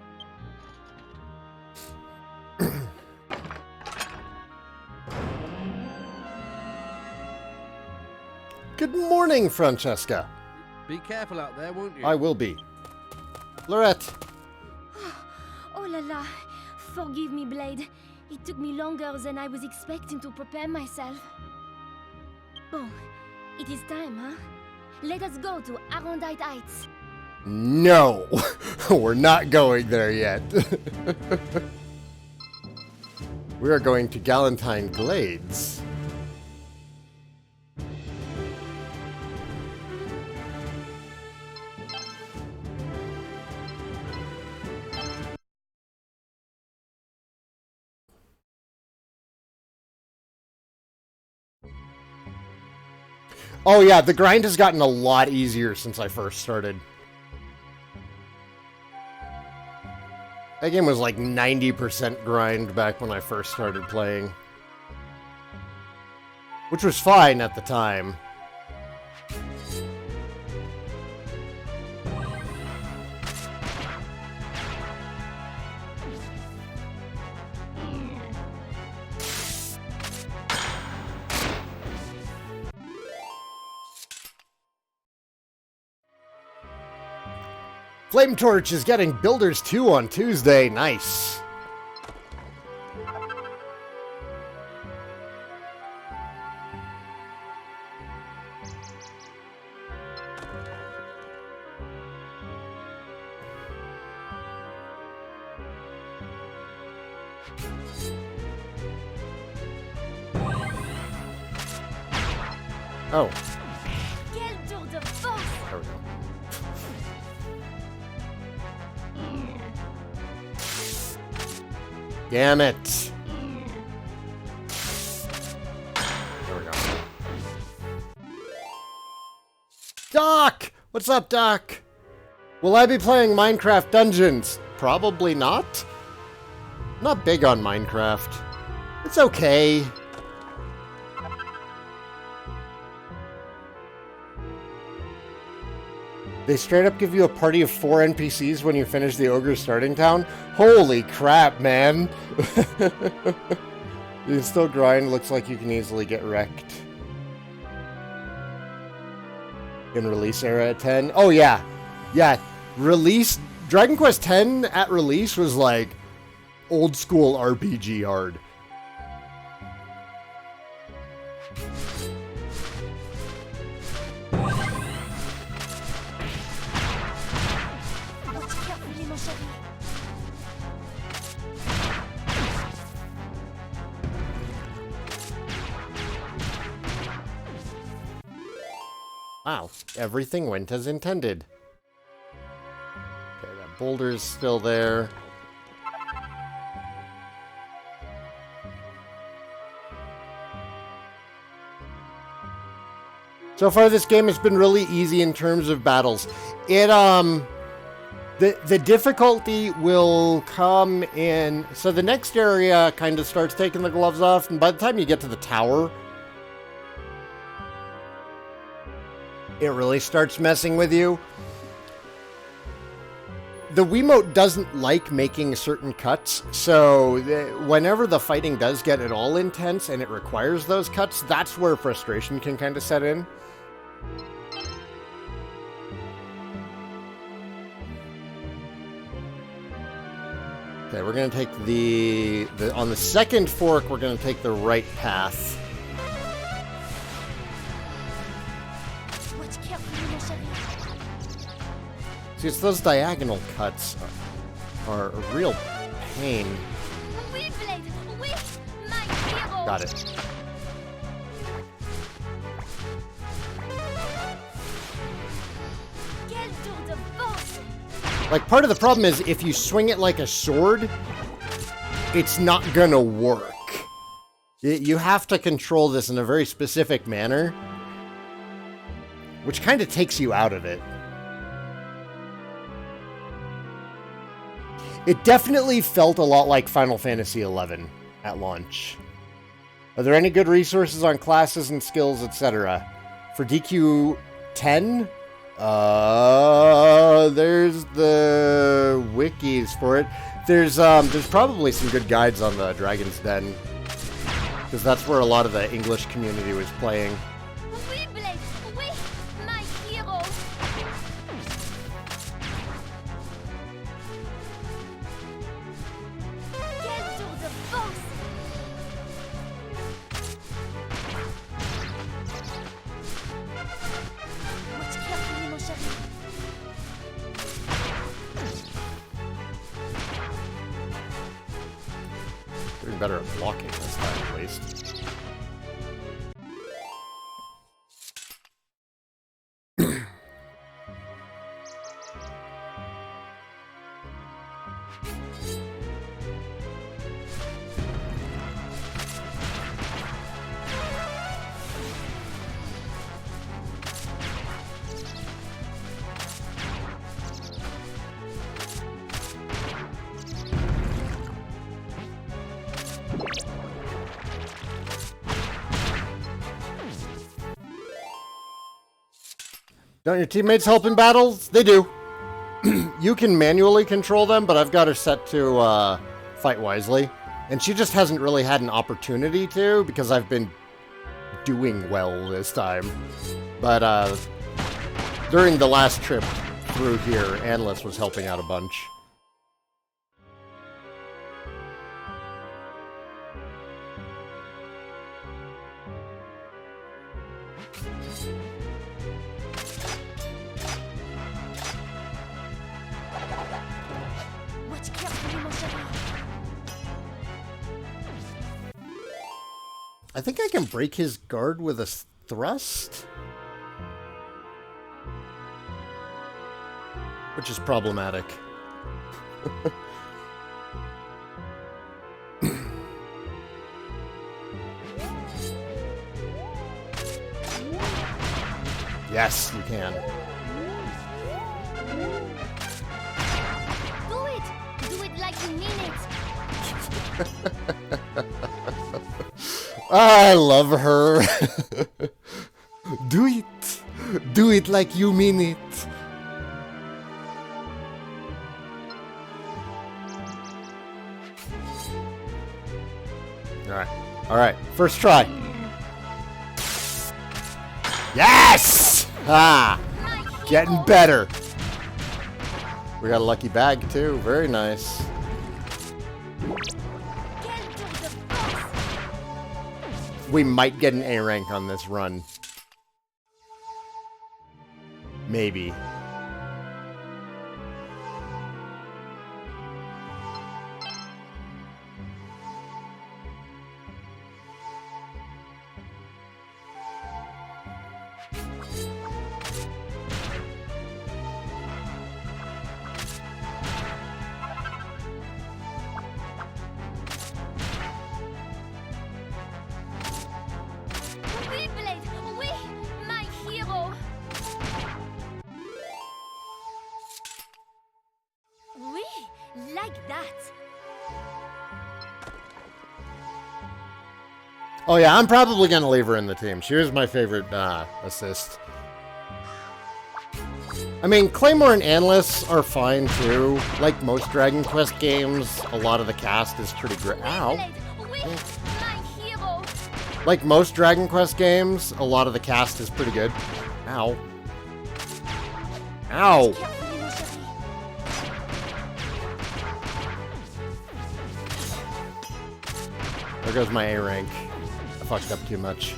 Good morning, Francesca. Be careful out there, won't you? I will be. Fleuret. Oh la la. Forgive me, Blade. It took me longer than I was expecting to prepare myself. Bon, it is time, huh? Let us go to Arondite Heights. No, we're not going there yet. We are going to Galentine Glades. Oh yeah, the grind has gotten a lot easier since I first started. That game was like 90% grind back when I first started playing. Which was fine at the time. Flame Torch is getting Builders 2 on Tuesday. Nice. Oh. There we go. Damn it. There we go. Doc! What's up, Doc? Will I be playing Minecraft Dungeons? Probably not. Not big on Minecraft. It's okay. They straight up give you a party of 4 NPCs when you finish the Ogre's Starting Town? Holy crap, man. You can still grind. Looks like you can easily get wrecked. In release era at 10? Oh, yeah. Yeah. Release... Dragon Quest X at release was like old school RPG hard. Wow, everything went as intended. Okay, that boulder's still there. So far, this game has been really easy in terms of battles. It, the difficulty will come in... So the next area kind of starts taking the gloves off, and by the time you get to the tower... it really starts messing with you. The Wiimote doesn't like making certain cuts, so whenever the fighting does get at all intense and it requires those cuts, that's where frustration can kind of set in. Okay, we're going to take the... On the second fork, we're going to take the right path. See, it's those diagonal cuts are a real pain. Got it. Like, part of the problem is if you swing it like a sword, it's not gonna work. You have to control this in a very specific manner, which kind of takes you out of it. It definitely felt a lot like Final Fantasy XI at launch. Are there any good resources on classes and skills, etc.? For DQ10? There's the wikis for it. There's probably some good guides on the Dragon's Den, because that's where a lot of the English community was playing. Better at blocking this time, at least. Don't your teammates help in battles? They do. You can manually control them, but I've got her set to fight wisely. And she just hasn't really had an opportunity to, because I've been doing well this time. But during the last trip through here, Analyst was helping out a bunch. Watch carefully, mon chéri. I think I can break his guard with a thrust? Which is problematic. Yes, you can. Do it! Do it like you mean it! I love her. Do it. Do it like you mean it. Alright. Alright. First try. Yes! Ah! Getting better. We got a lucky bag too. Very nice. We might get an A rank on this run. Maybe. Oui, Blade! Oui! My hero! Oui! Like that! Oh yeah, I'm probably gonna leave her in the team. She was my favorite assist. I mean, Claymore and Analysts are fine too. Like most Dragon Quest games, a lot of the cast is pretty great. Ow. Blade! Oui! My hero! Like most Dragon Quest games, a lot of the cast is pretty good. Ow. Ow. Carefully, mon chéri. There goes my A rank. I fucked up too much.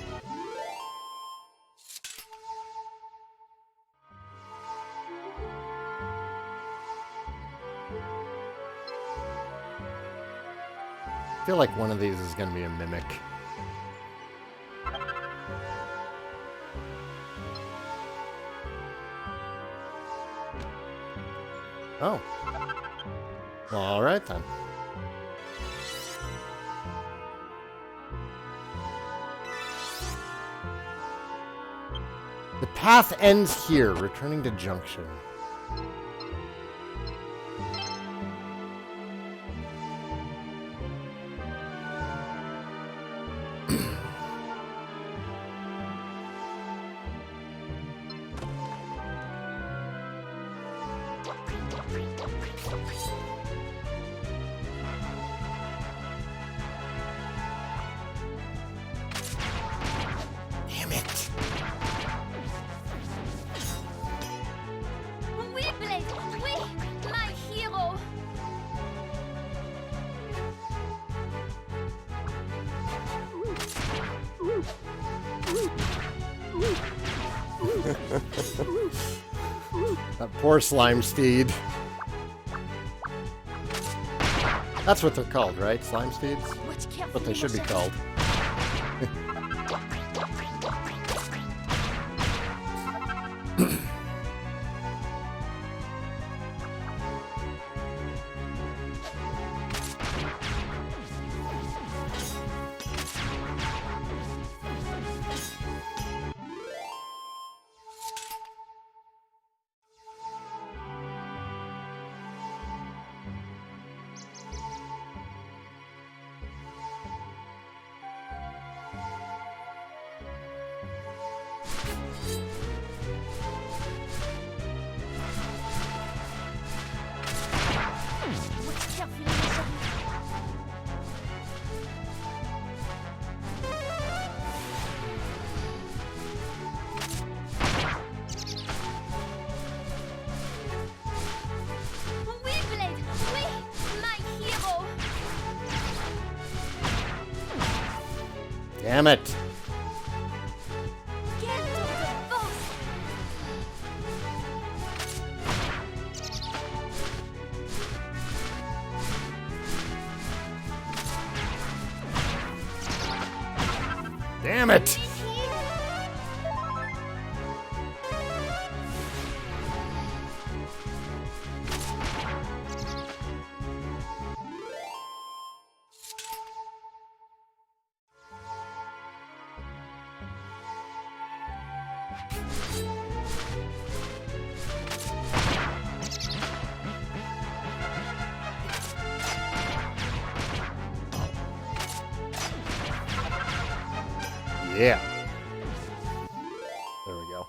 I feel like one of these is going to be a mimic. Oh. Well, all right then. The path ends here, returning to Junction. Damn it. Oui, Blade! Oui! My hero! That poor slime steed. That's what they're called, right? Slime steeds? Watch carefully, What they should be mon chéri. called. Damn it. Damn it! Yeah. There we go.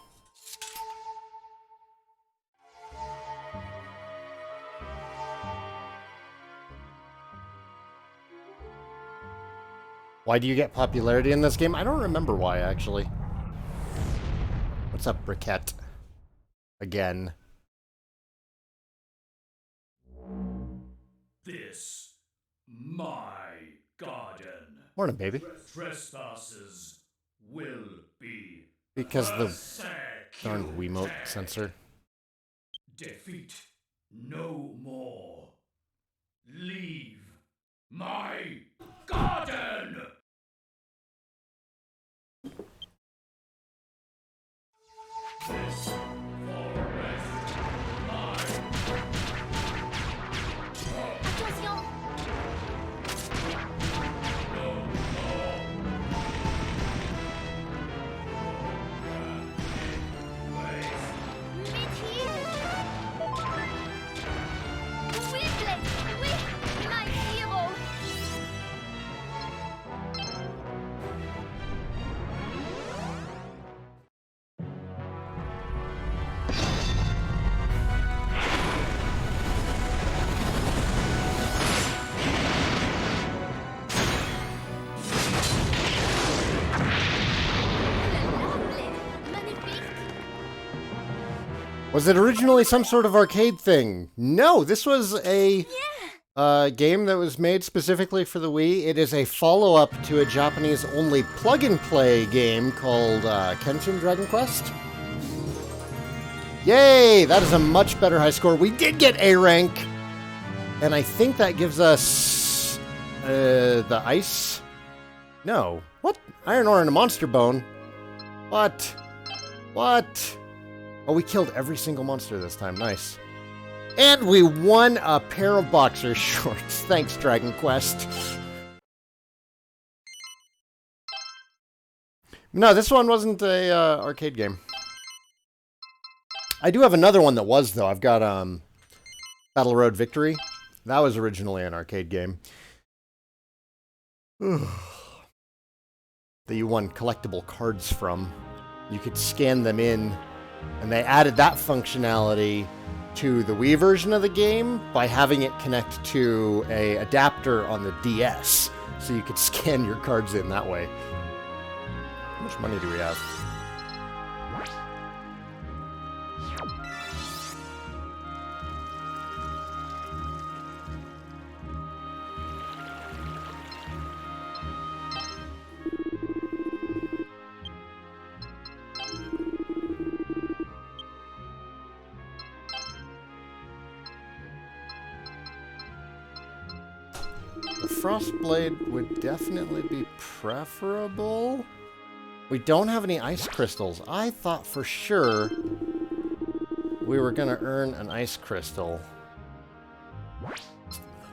Why do you get popularity in this game? I don't remember why, actually. What's up, Briquette? Again. This, my garden. Morning, baby. Trespassers will be Because the darn Wiimote sensor. Defeat no more. Leave my garden. This forest mine. Attention! No more. Oui, my hero! Was it originally some sort of arcade thing? No, this was a game that was made specifically for the Wii. It is a follow-up to a Japanese-only plug-and-play game called Kenshin Dragon Quest. Yay! That is a much better high score. We did get A rank, and I think that gives us the ice. No, what? Iron ore and a monster bone. What? What? Oh, we killed every single monster this time. Nice. And we won a pair of boxer shorts. Thanks, Dragon Quest. No, this one wasn't a arcade game. I do have another one that was, though. I've got Battle Road Victory. That was originally an arcade game. That you won collectible cards from. You could scan them in. And they added that functionality to the Wii version of the game by having it connect to an adapter on the DS. So you could scan your cards in that way. How much money do we have? Frostblade would definitely be preferable. We don't have any ice crystals. I thought for sure we were going to earn an ice crystal.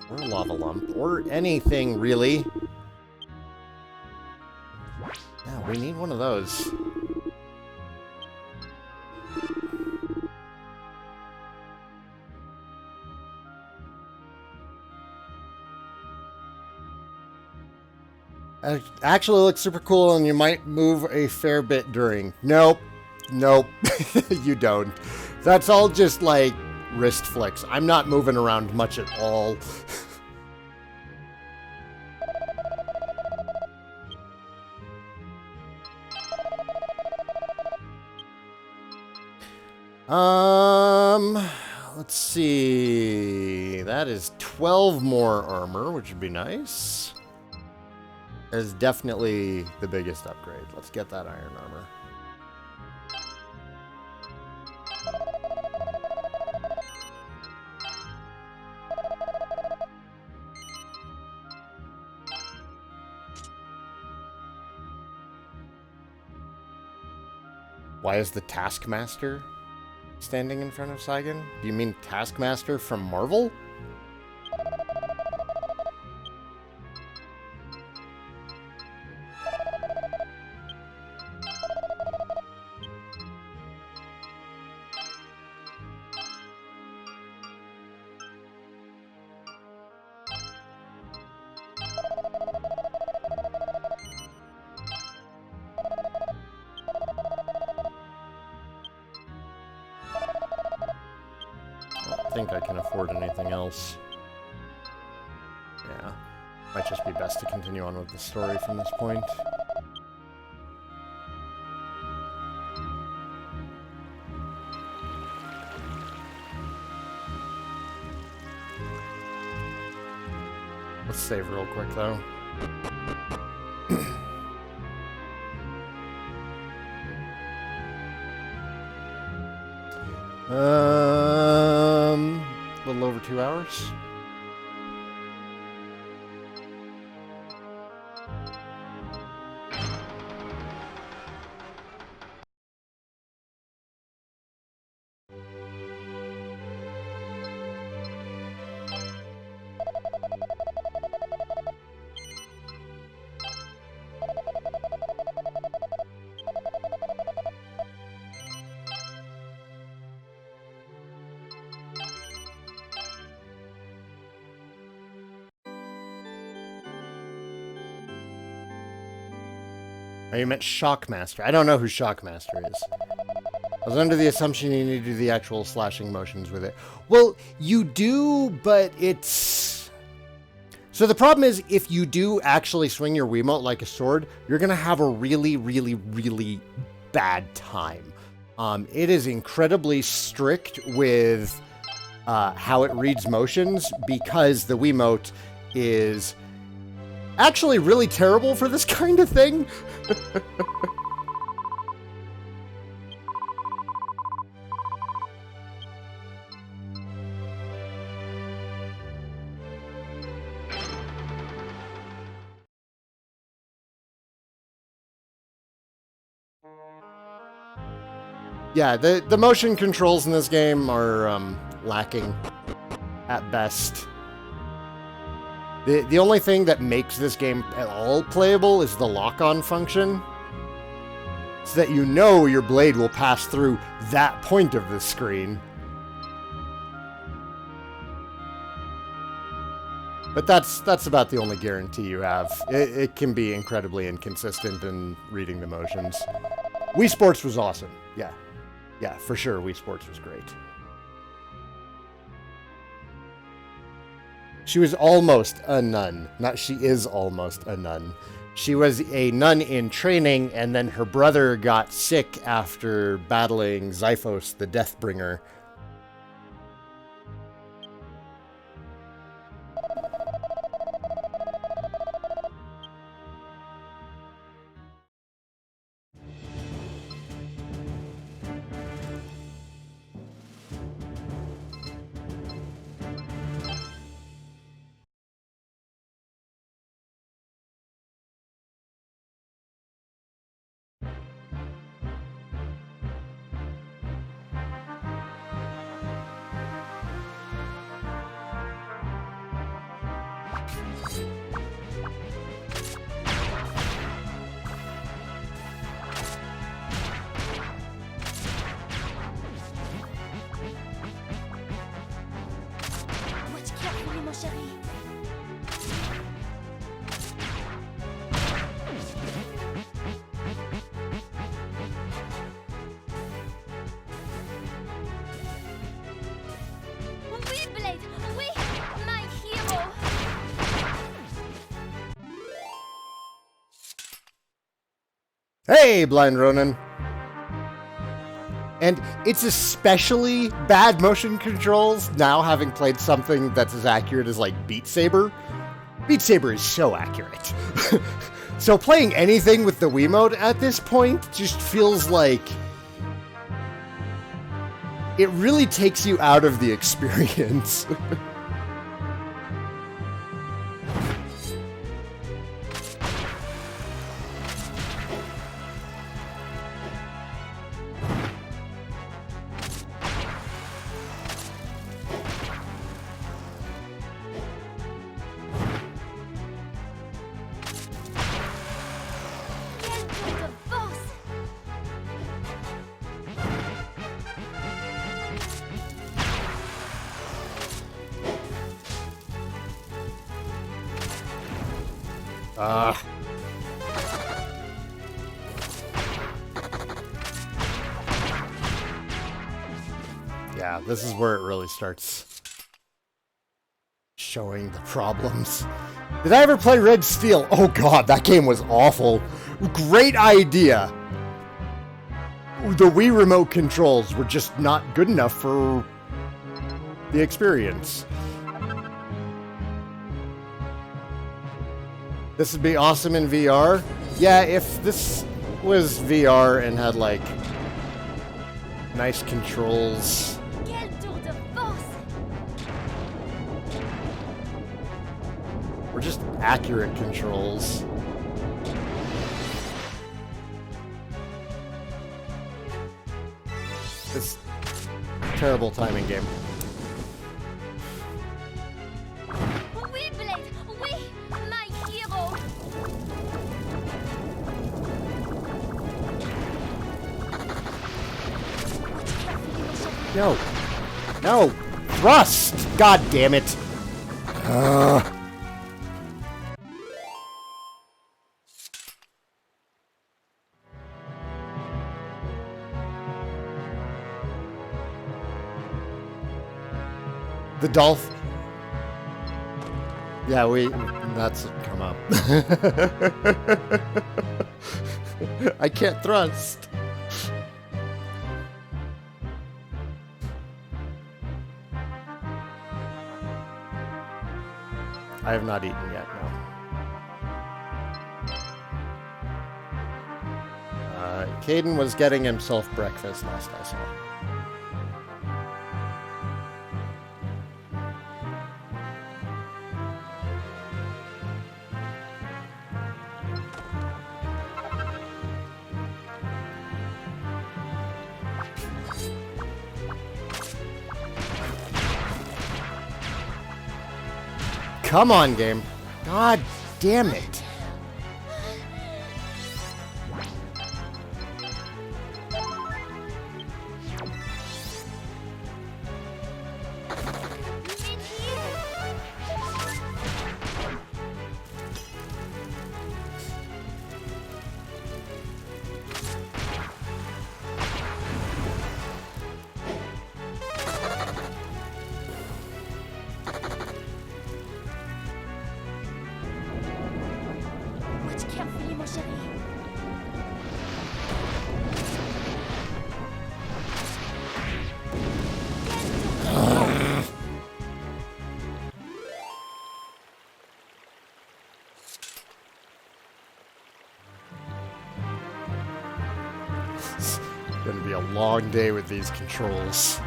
Or a lava lump. Or anything, really. Yeah, we need one of those. It actually looks super cool, and you might move a fair bit during. Nope. Nope. You don't. That's all just, like, wrist flicks. I'm not moving around much at all. Let's see. That is 12 more armor, which would be nice. is definitely the biggest upgrade. Let's get that iron armor. Why is the Taskmaster standing in front of Saigan? Do you mean Taskmaster from Marvel? I don't think I can afford anything else. Yeah. Might just be best to continue on with the story from this point. Let's save real quick, though. A little over 2 hours. Oh, you meant Shockmaster. I don't know who Shockmaster is. I was under the assumption you need to do the actual slashing motions with it. Well, you do, but it's... So the problem is, if you do actually swing your Wiimote like a sword, you're going to have a really, really, really bad time. It is incredibly strict with how it reads motions, because the Wiimote is actually really terrible for this kind of thing. Yeah, the motion controls in this game are lacking at best. The only thing that makes this game at all playable is the lock-on function, so that you know your blade will pass through that point of the screen. But that's about the only guarantee you have. It can be incredibly inconsistent in reading the motions. Wii Sports was awesome. Yeah, for sure, Wii Sports was great. She was almost a nun. Not she is almost a nun. She was a nun in training, and then her brother got sick after battling Xiphos, the Deathbringer. Hey, Blind Ronin. And it's especially bad motion controls now, having played something that's as accurate as, like, Beat Saber. Beat Saber is so accurate. So playing anything with the Wiimote at this point just feels like it really takes you out of the experience. Yeah, this is where it really starts showing the problems. Did I ever play Red Steel? Oh god, that game was awful. Great idea. The Wii remote controls were just not good enough for the experience. This would be awesome in VR. Yeah, if this was VR and had like nice controls. Or just accurate controls. This terrible timing game. No. No. Thrust! God damn it. The Dolph. Yeah, that's come up. I can't thrust. I have not eaten yet, no. Caden was getting himself breakfast last I saw. Come on, game. God damn it. Gonna be a long day with these controls.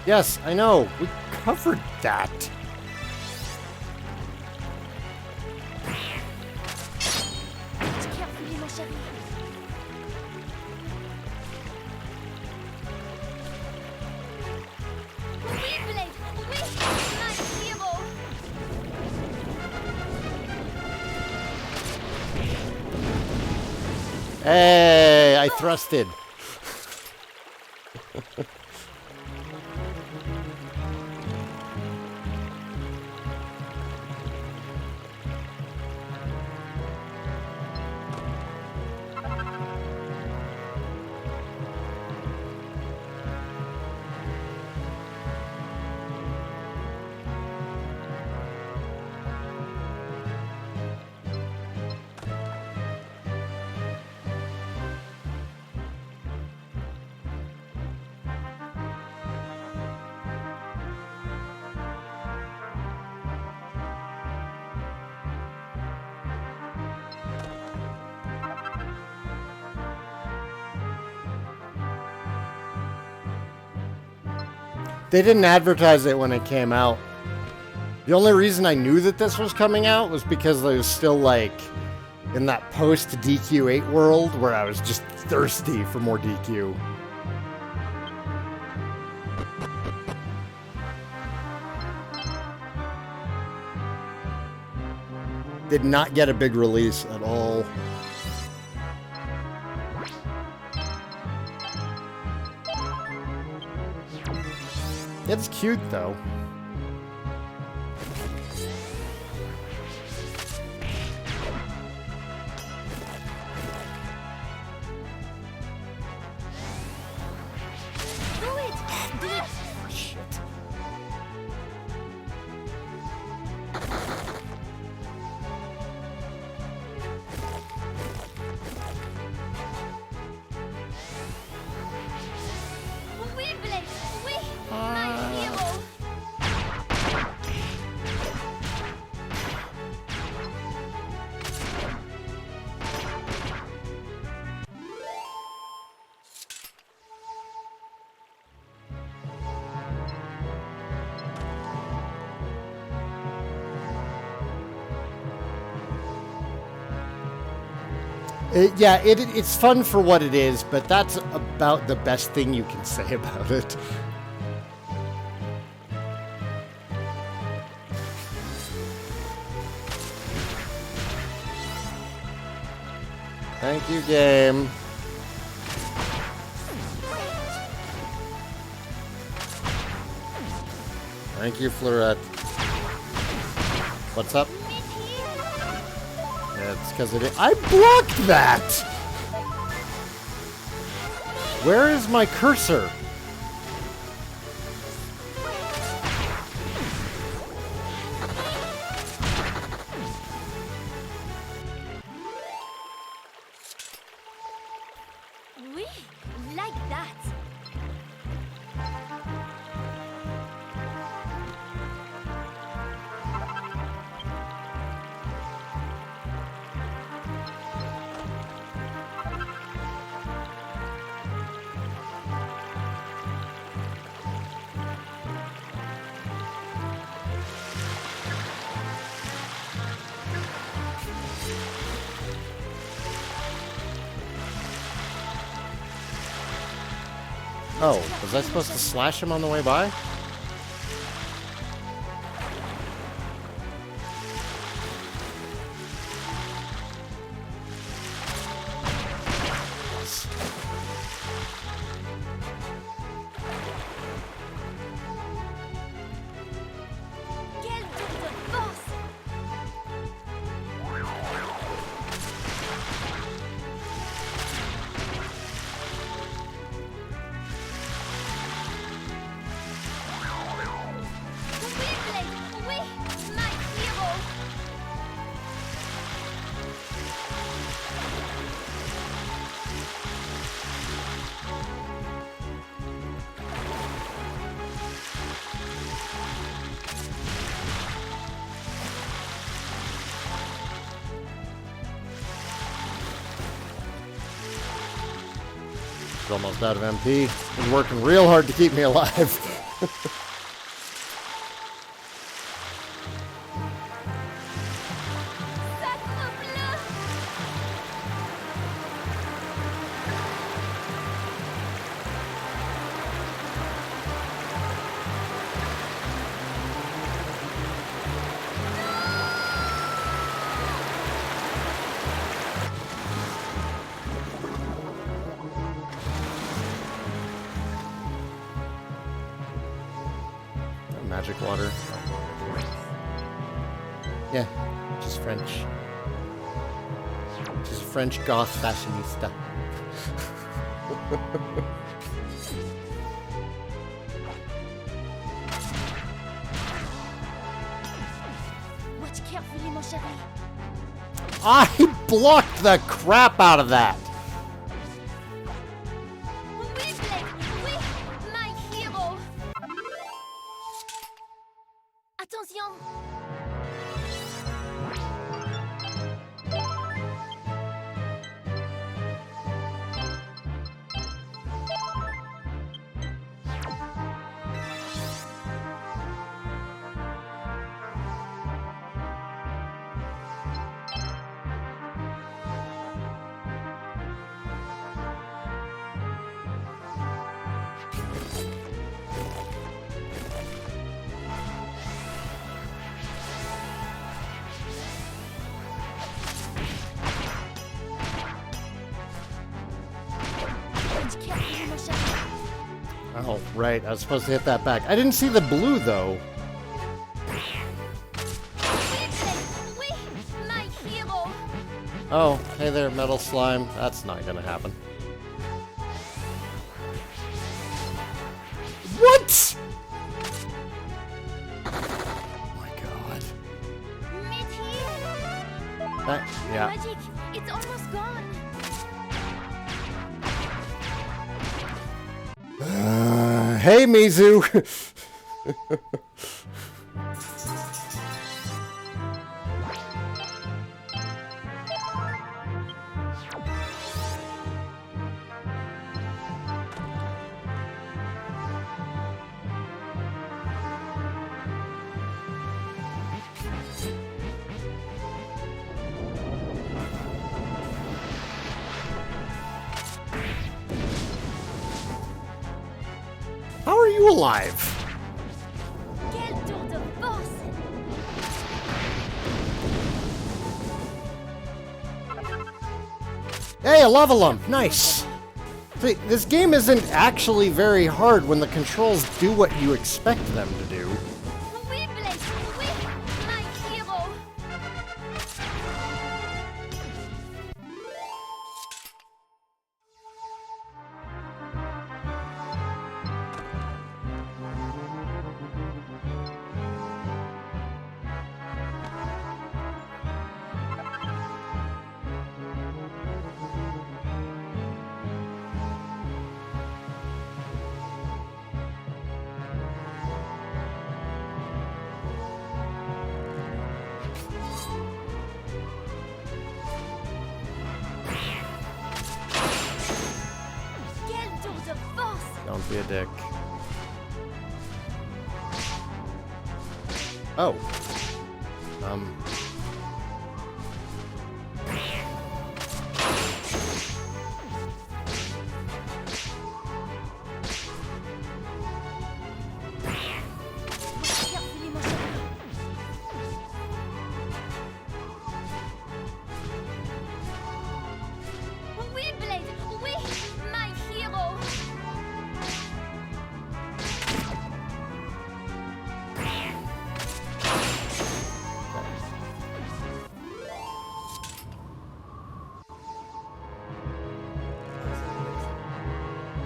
Yes, I know. We covered that. Hey, I thrusted. They didn't advertise it when it came out. The only reason I knew that this was coming out was because I was still, like, in that post-DQ8 world where I was just thirsty for more DQ. Did not get a big release at all. It's cute, though. It's fun for what it is, but that's about the best thing you can say about it. Thank you, game. Thank you, Fleuret. What's up? It's because it is. I blocked that! Where is my cursor? Oui, like that. Oh, was I supposed to slash him on the way by? Almost out of MP. He's working real hard to keep me alive. Magic water. Yeah, she's French. She's a French goth fashionista. Watch carefully, mon chéri. I blocked the crap out of that. Oui, Blake. Oui, my hero. Attention. Oh, right. I was supposed to hit that back. I didn't see the blue, though. Oh, hey there, metal slime. That's not gonna happen. What? Oh my god. Yeah. Magic, it's almost gone. Hey, Mizu. How are you alive? Quel tour de force! Hey, a lava lump. Nice. See, this game isn't actually very hard when the controls do what you expect them to do. Oui, Blake, oui, my hero! Quel tour de force! Don't be a dick. Oh. Carefully, mon chéri. Oui, Blade, oui, my hero!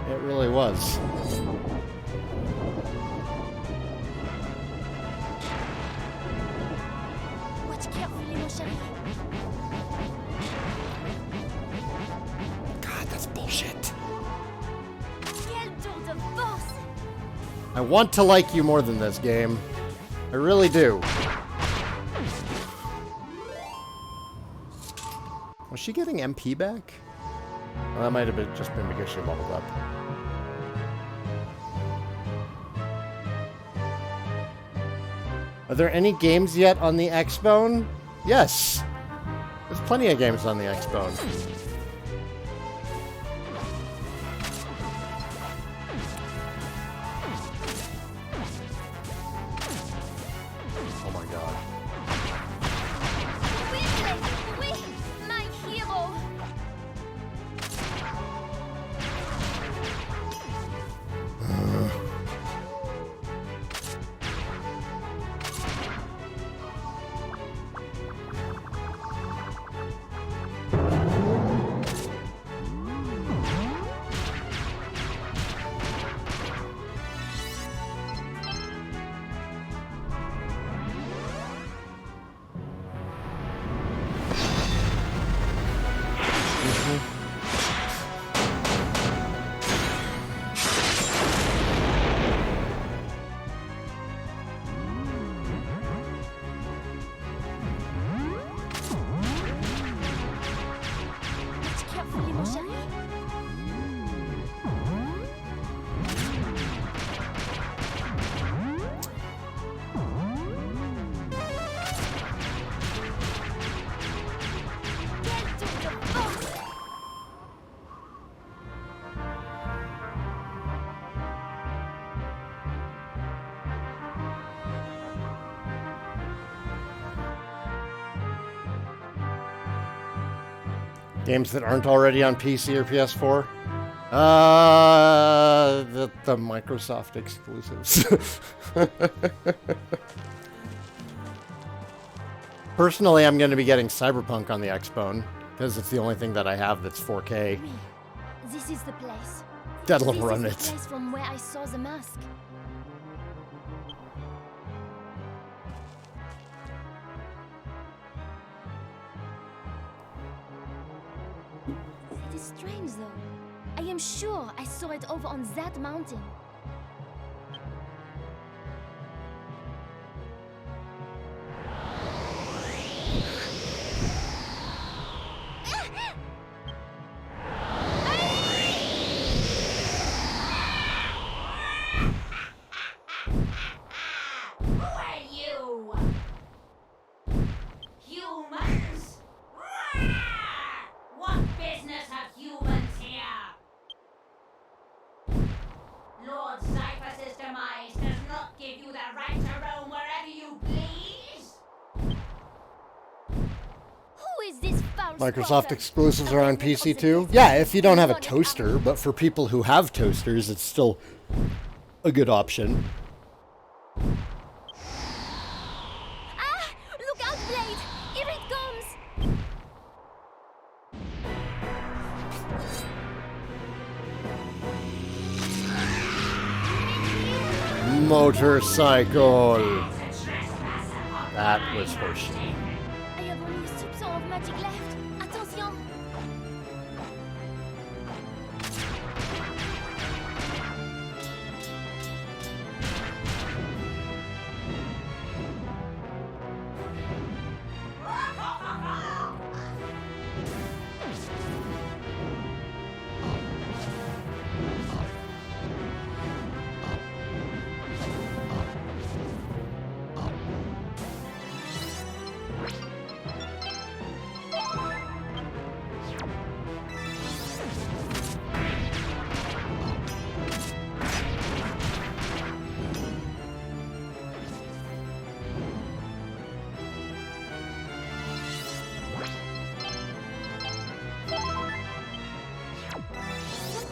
It really was. Watch carefully, mon chéri. God, that's bullshit. Quel tour de force! I want to like you more than this game. I really do. Was she getting MP back? Well, that might have just been because she leveled up. Are there any games yet on the X-Bone? Yes. There's plenty of games on the X-Bone. Oh my god. Oui, Blade, oui, my hero! Watch carefully, mon chéri. Quel tour de force! Games that aren't already on PC or PS4? The Microsoft exclusives. Personally, I'm going to be getting Cyberpunk on the Xbone, because it's the only thing that I have that's 4K. This is the place. That'll This run is it. the place from where I saw the mask. It is strange, though. I am sure I saw it over on that mountain. Microsoft exclusives are on PC too? Yeah, if you don't have a toaster, but for people who have toasters, it's still a good option. Ah! Look out, Blade! Here it comes! Motorcycle! That was horseshit. I have only a soupçon of magic left. Attention!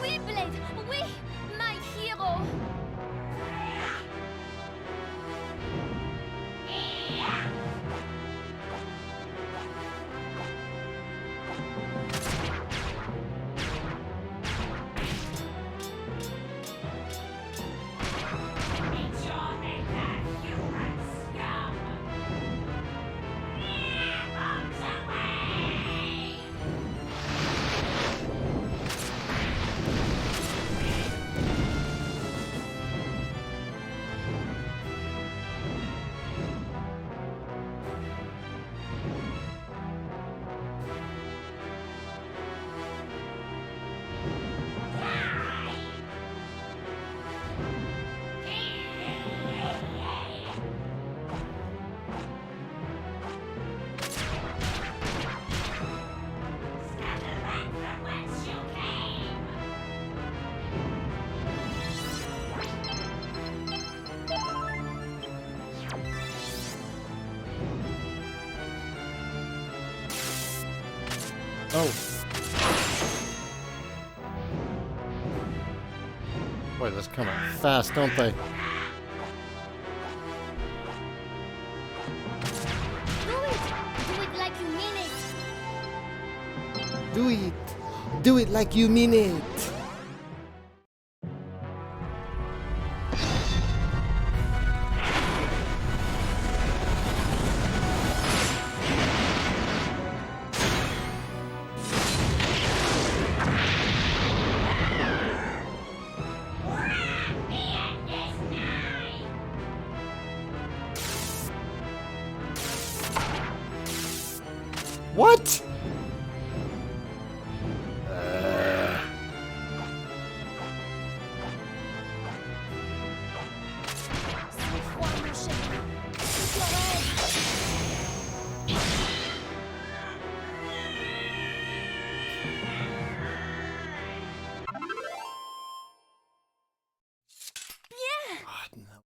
Oui, Blade! Oui! My hero! Oh. Boy, this come out fast, don't they? Do it! Do it like you mean it! Do it! Do it like you mean it! What?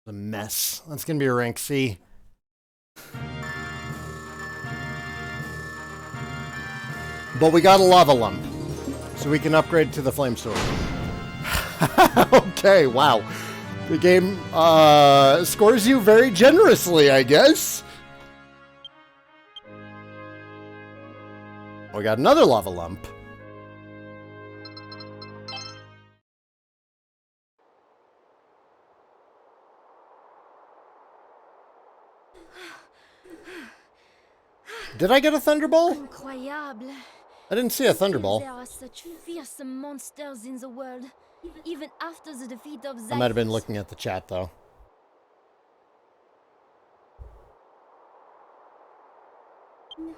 A mess. That's gonna be a rank C. But we got a lava lump, so we can upgrade to the flame sword. Okay, wow. The game scores you very generously, I guess. We got another lava lump. Did I get a thunderball? Incroyable. I didn't see a thunderball. There are such fearsome monsters in the world, even after the defeat of Zyphos. I might have been looking at the chat, though.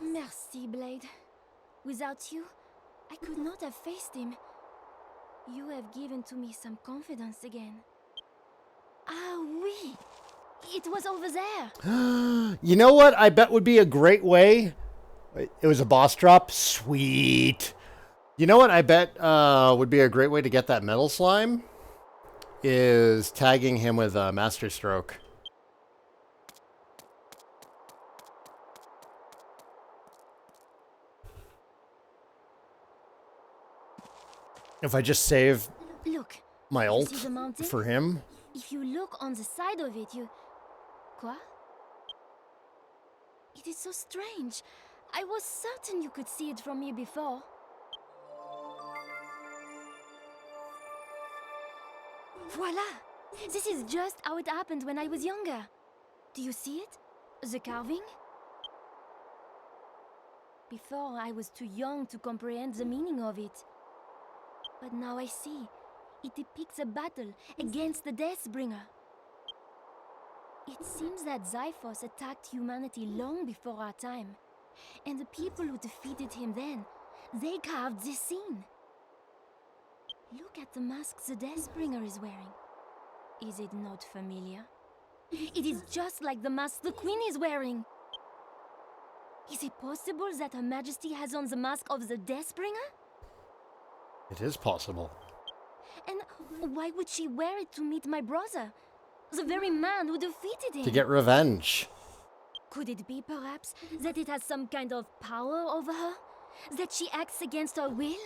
Merci, Blade. Without you, I could not have faced him. You have given to me some confidence again. Ah, oui! It was over there! You know what I bet would be a great way? It was a boss drop? Sweet! You know what I bet would be a great way to get that metal slime? Is tagging him with a Master Stroke. If I just save Look, my ult see the mountain? for him. If you look on the side of it, you... Quoi? It is so strange. I was certain you could see it from here before. Voila! This is just how it happened when I was younger. Do you see it? The carving? Before, I was too young to comprehend the meaning of it. But now I see. It depicts a battle against the Deathbringer. It seems that Zyphos attacked humanity long before our time. And the people who defeated him then, they carved this scene. Look at the mask the Deathbringer is wearing. Is it not familiar? It is just like the mask the Queen is wearing. Is it possible that Her Majesty has on the mask of the Deathbringer? It is possible. And why would she wear it to meet my brother? The very man who defeated him? To get revenge. Could it be, perhaps, that it has some kind of power over her? That she acts against her will?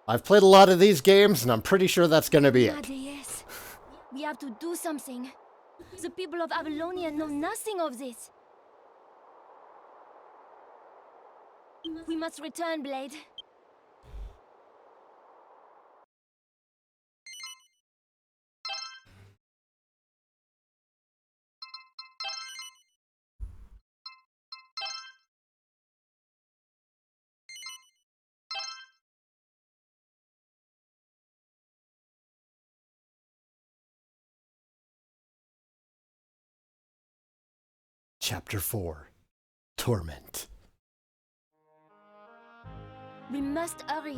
I've played a lot of these games, and I'm pretty sure that's gonna be Ah, it. yes. We have to do something. The people of Avalonia know nothing of this. We must return, Blade. Chapter 4. Torment. We must hurry.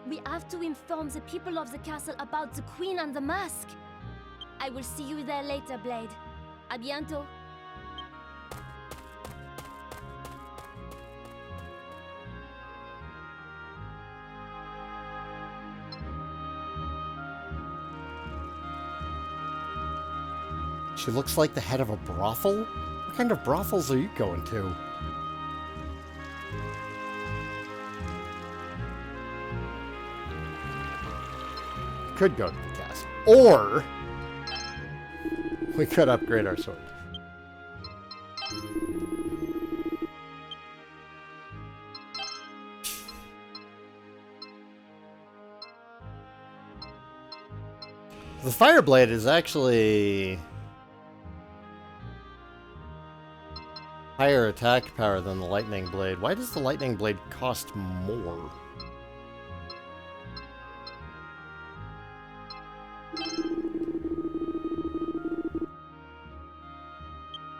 We have to inform the people of the castle about the Queen and the mask. I will see you there later, Blade. A bientôt. She looks like the head of a brothel? What kind of brothels are you going to? Could go to the castle. Or we could upgrade our sword. The Fireblade is actually higher attack power than the Lightning Blade. Why does the Lightning Blade cost more?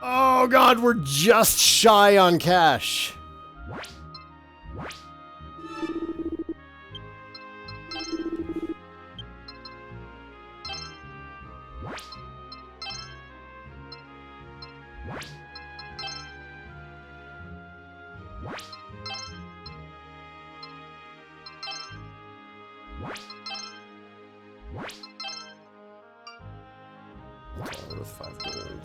Oh god, we're just shy on cash. That's all worth 5 gold.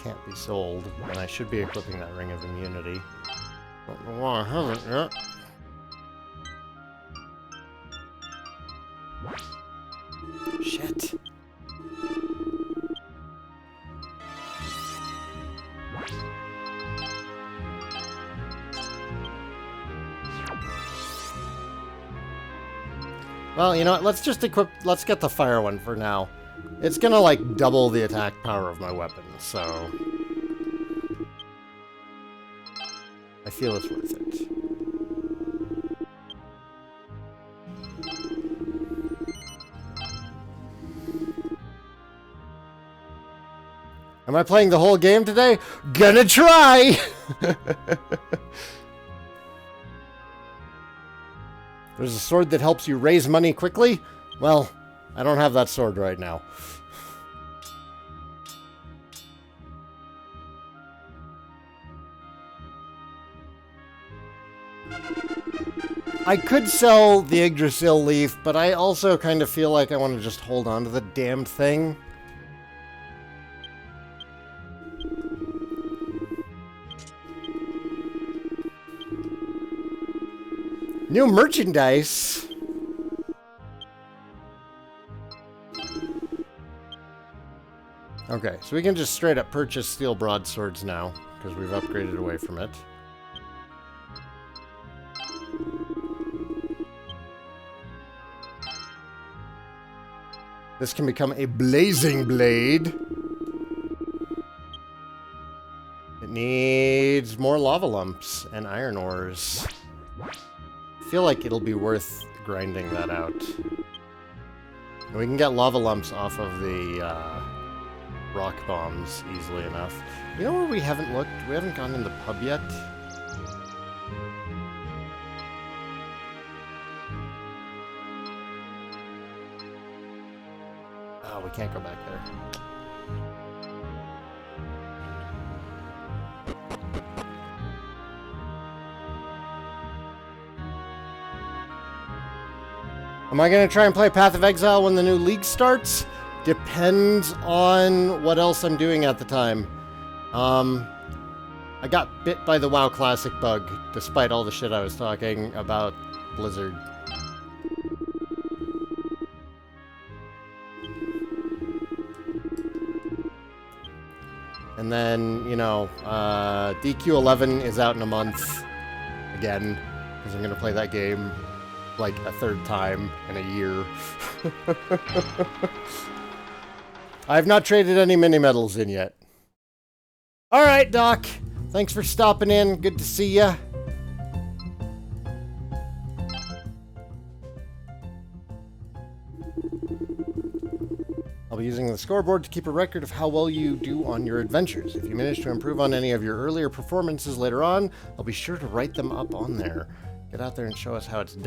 can't be sold, and I should be equipping that Ring of Immunity. Don't know why I haven't yet. Shit. Well, you know what? Let's just equip... Let's get the fire one for now. It's gonna, like, double the attack power of my weapon, so... I feel it's worth it. Am I playing the whole game today? Gonna try! There's a sword that helps you raise money quickly? Well, I don't have that sword right now. I could sell the Yggdrasil leaf, but I also kind of feel like I want to just hold on to the damned thing. New merchandise! Okay, so we can just straight up purchase steel broadswords now, because we've upgraded away from it. This can become a blazing blade. It needs more lava lumps and iron ores. I feel like it'll be worth grinding that out. And we can get lava lumps off of the rock bombs easily enough. You know where we haven't looked? We haven't gone in the pub yet. Oh, we can't go back there. Am I going to try and play Path of Exile when the new league starts? Depends on what else I'm doing at the time. I got bit by the WoW Classic bug, despite all the shit I was talking about Blizzard. And then, you know, DQ11 is out in a month again, because I'm going to play that game like a third time in a year. I have not traded any mini medals in yet. Alright, Doc. Thanks for stopping in. Good to see ya. I'll be using the scoreboard to keep a record of how well you do on your adventures. If you manage to improve on any of your earlier performances later on, I'll be sure to write them up on there. Get out there and show us how it's done.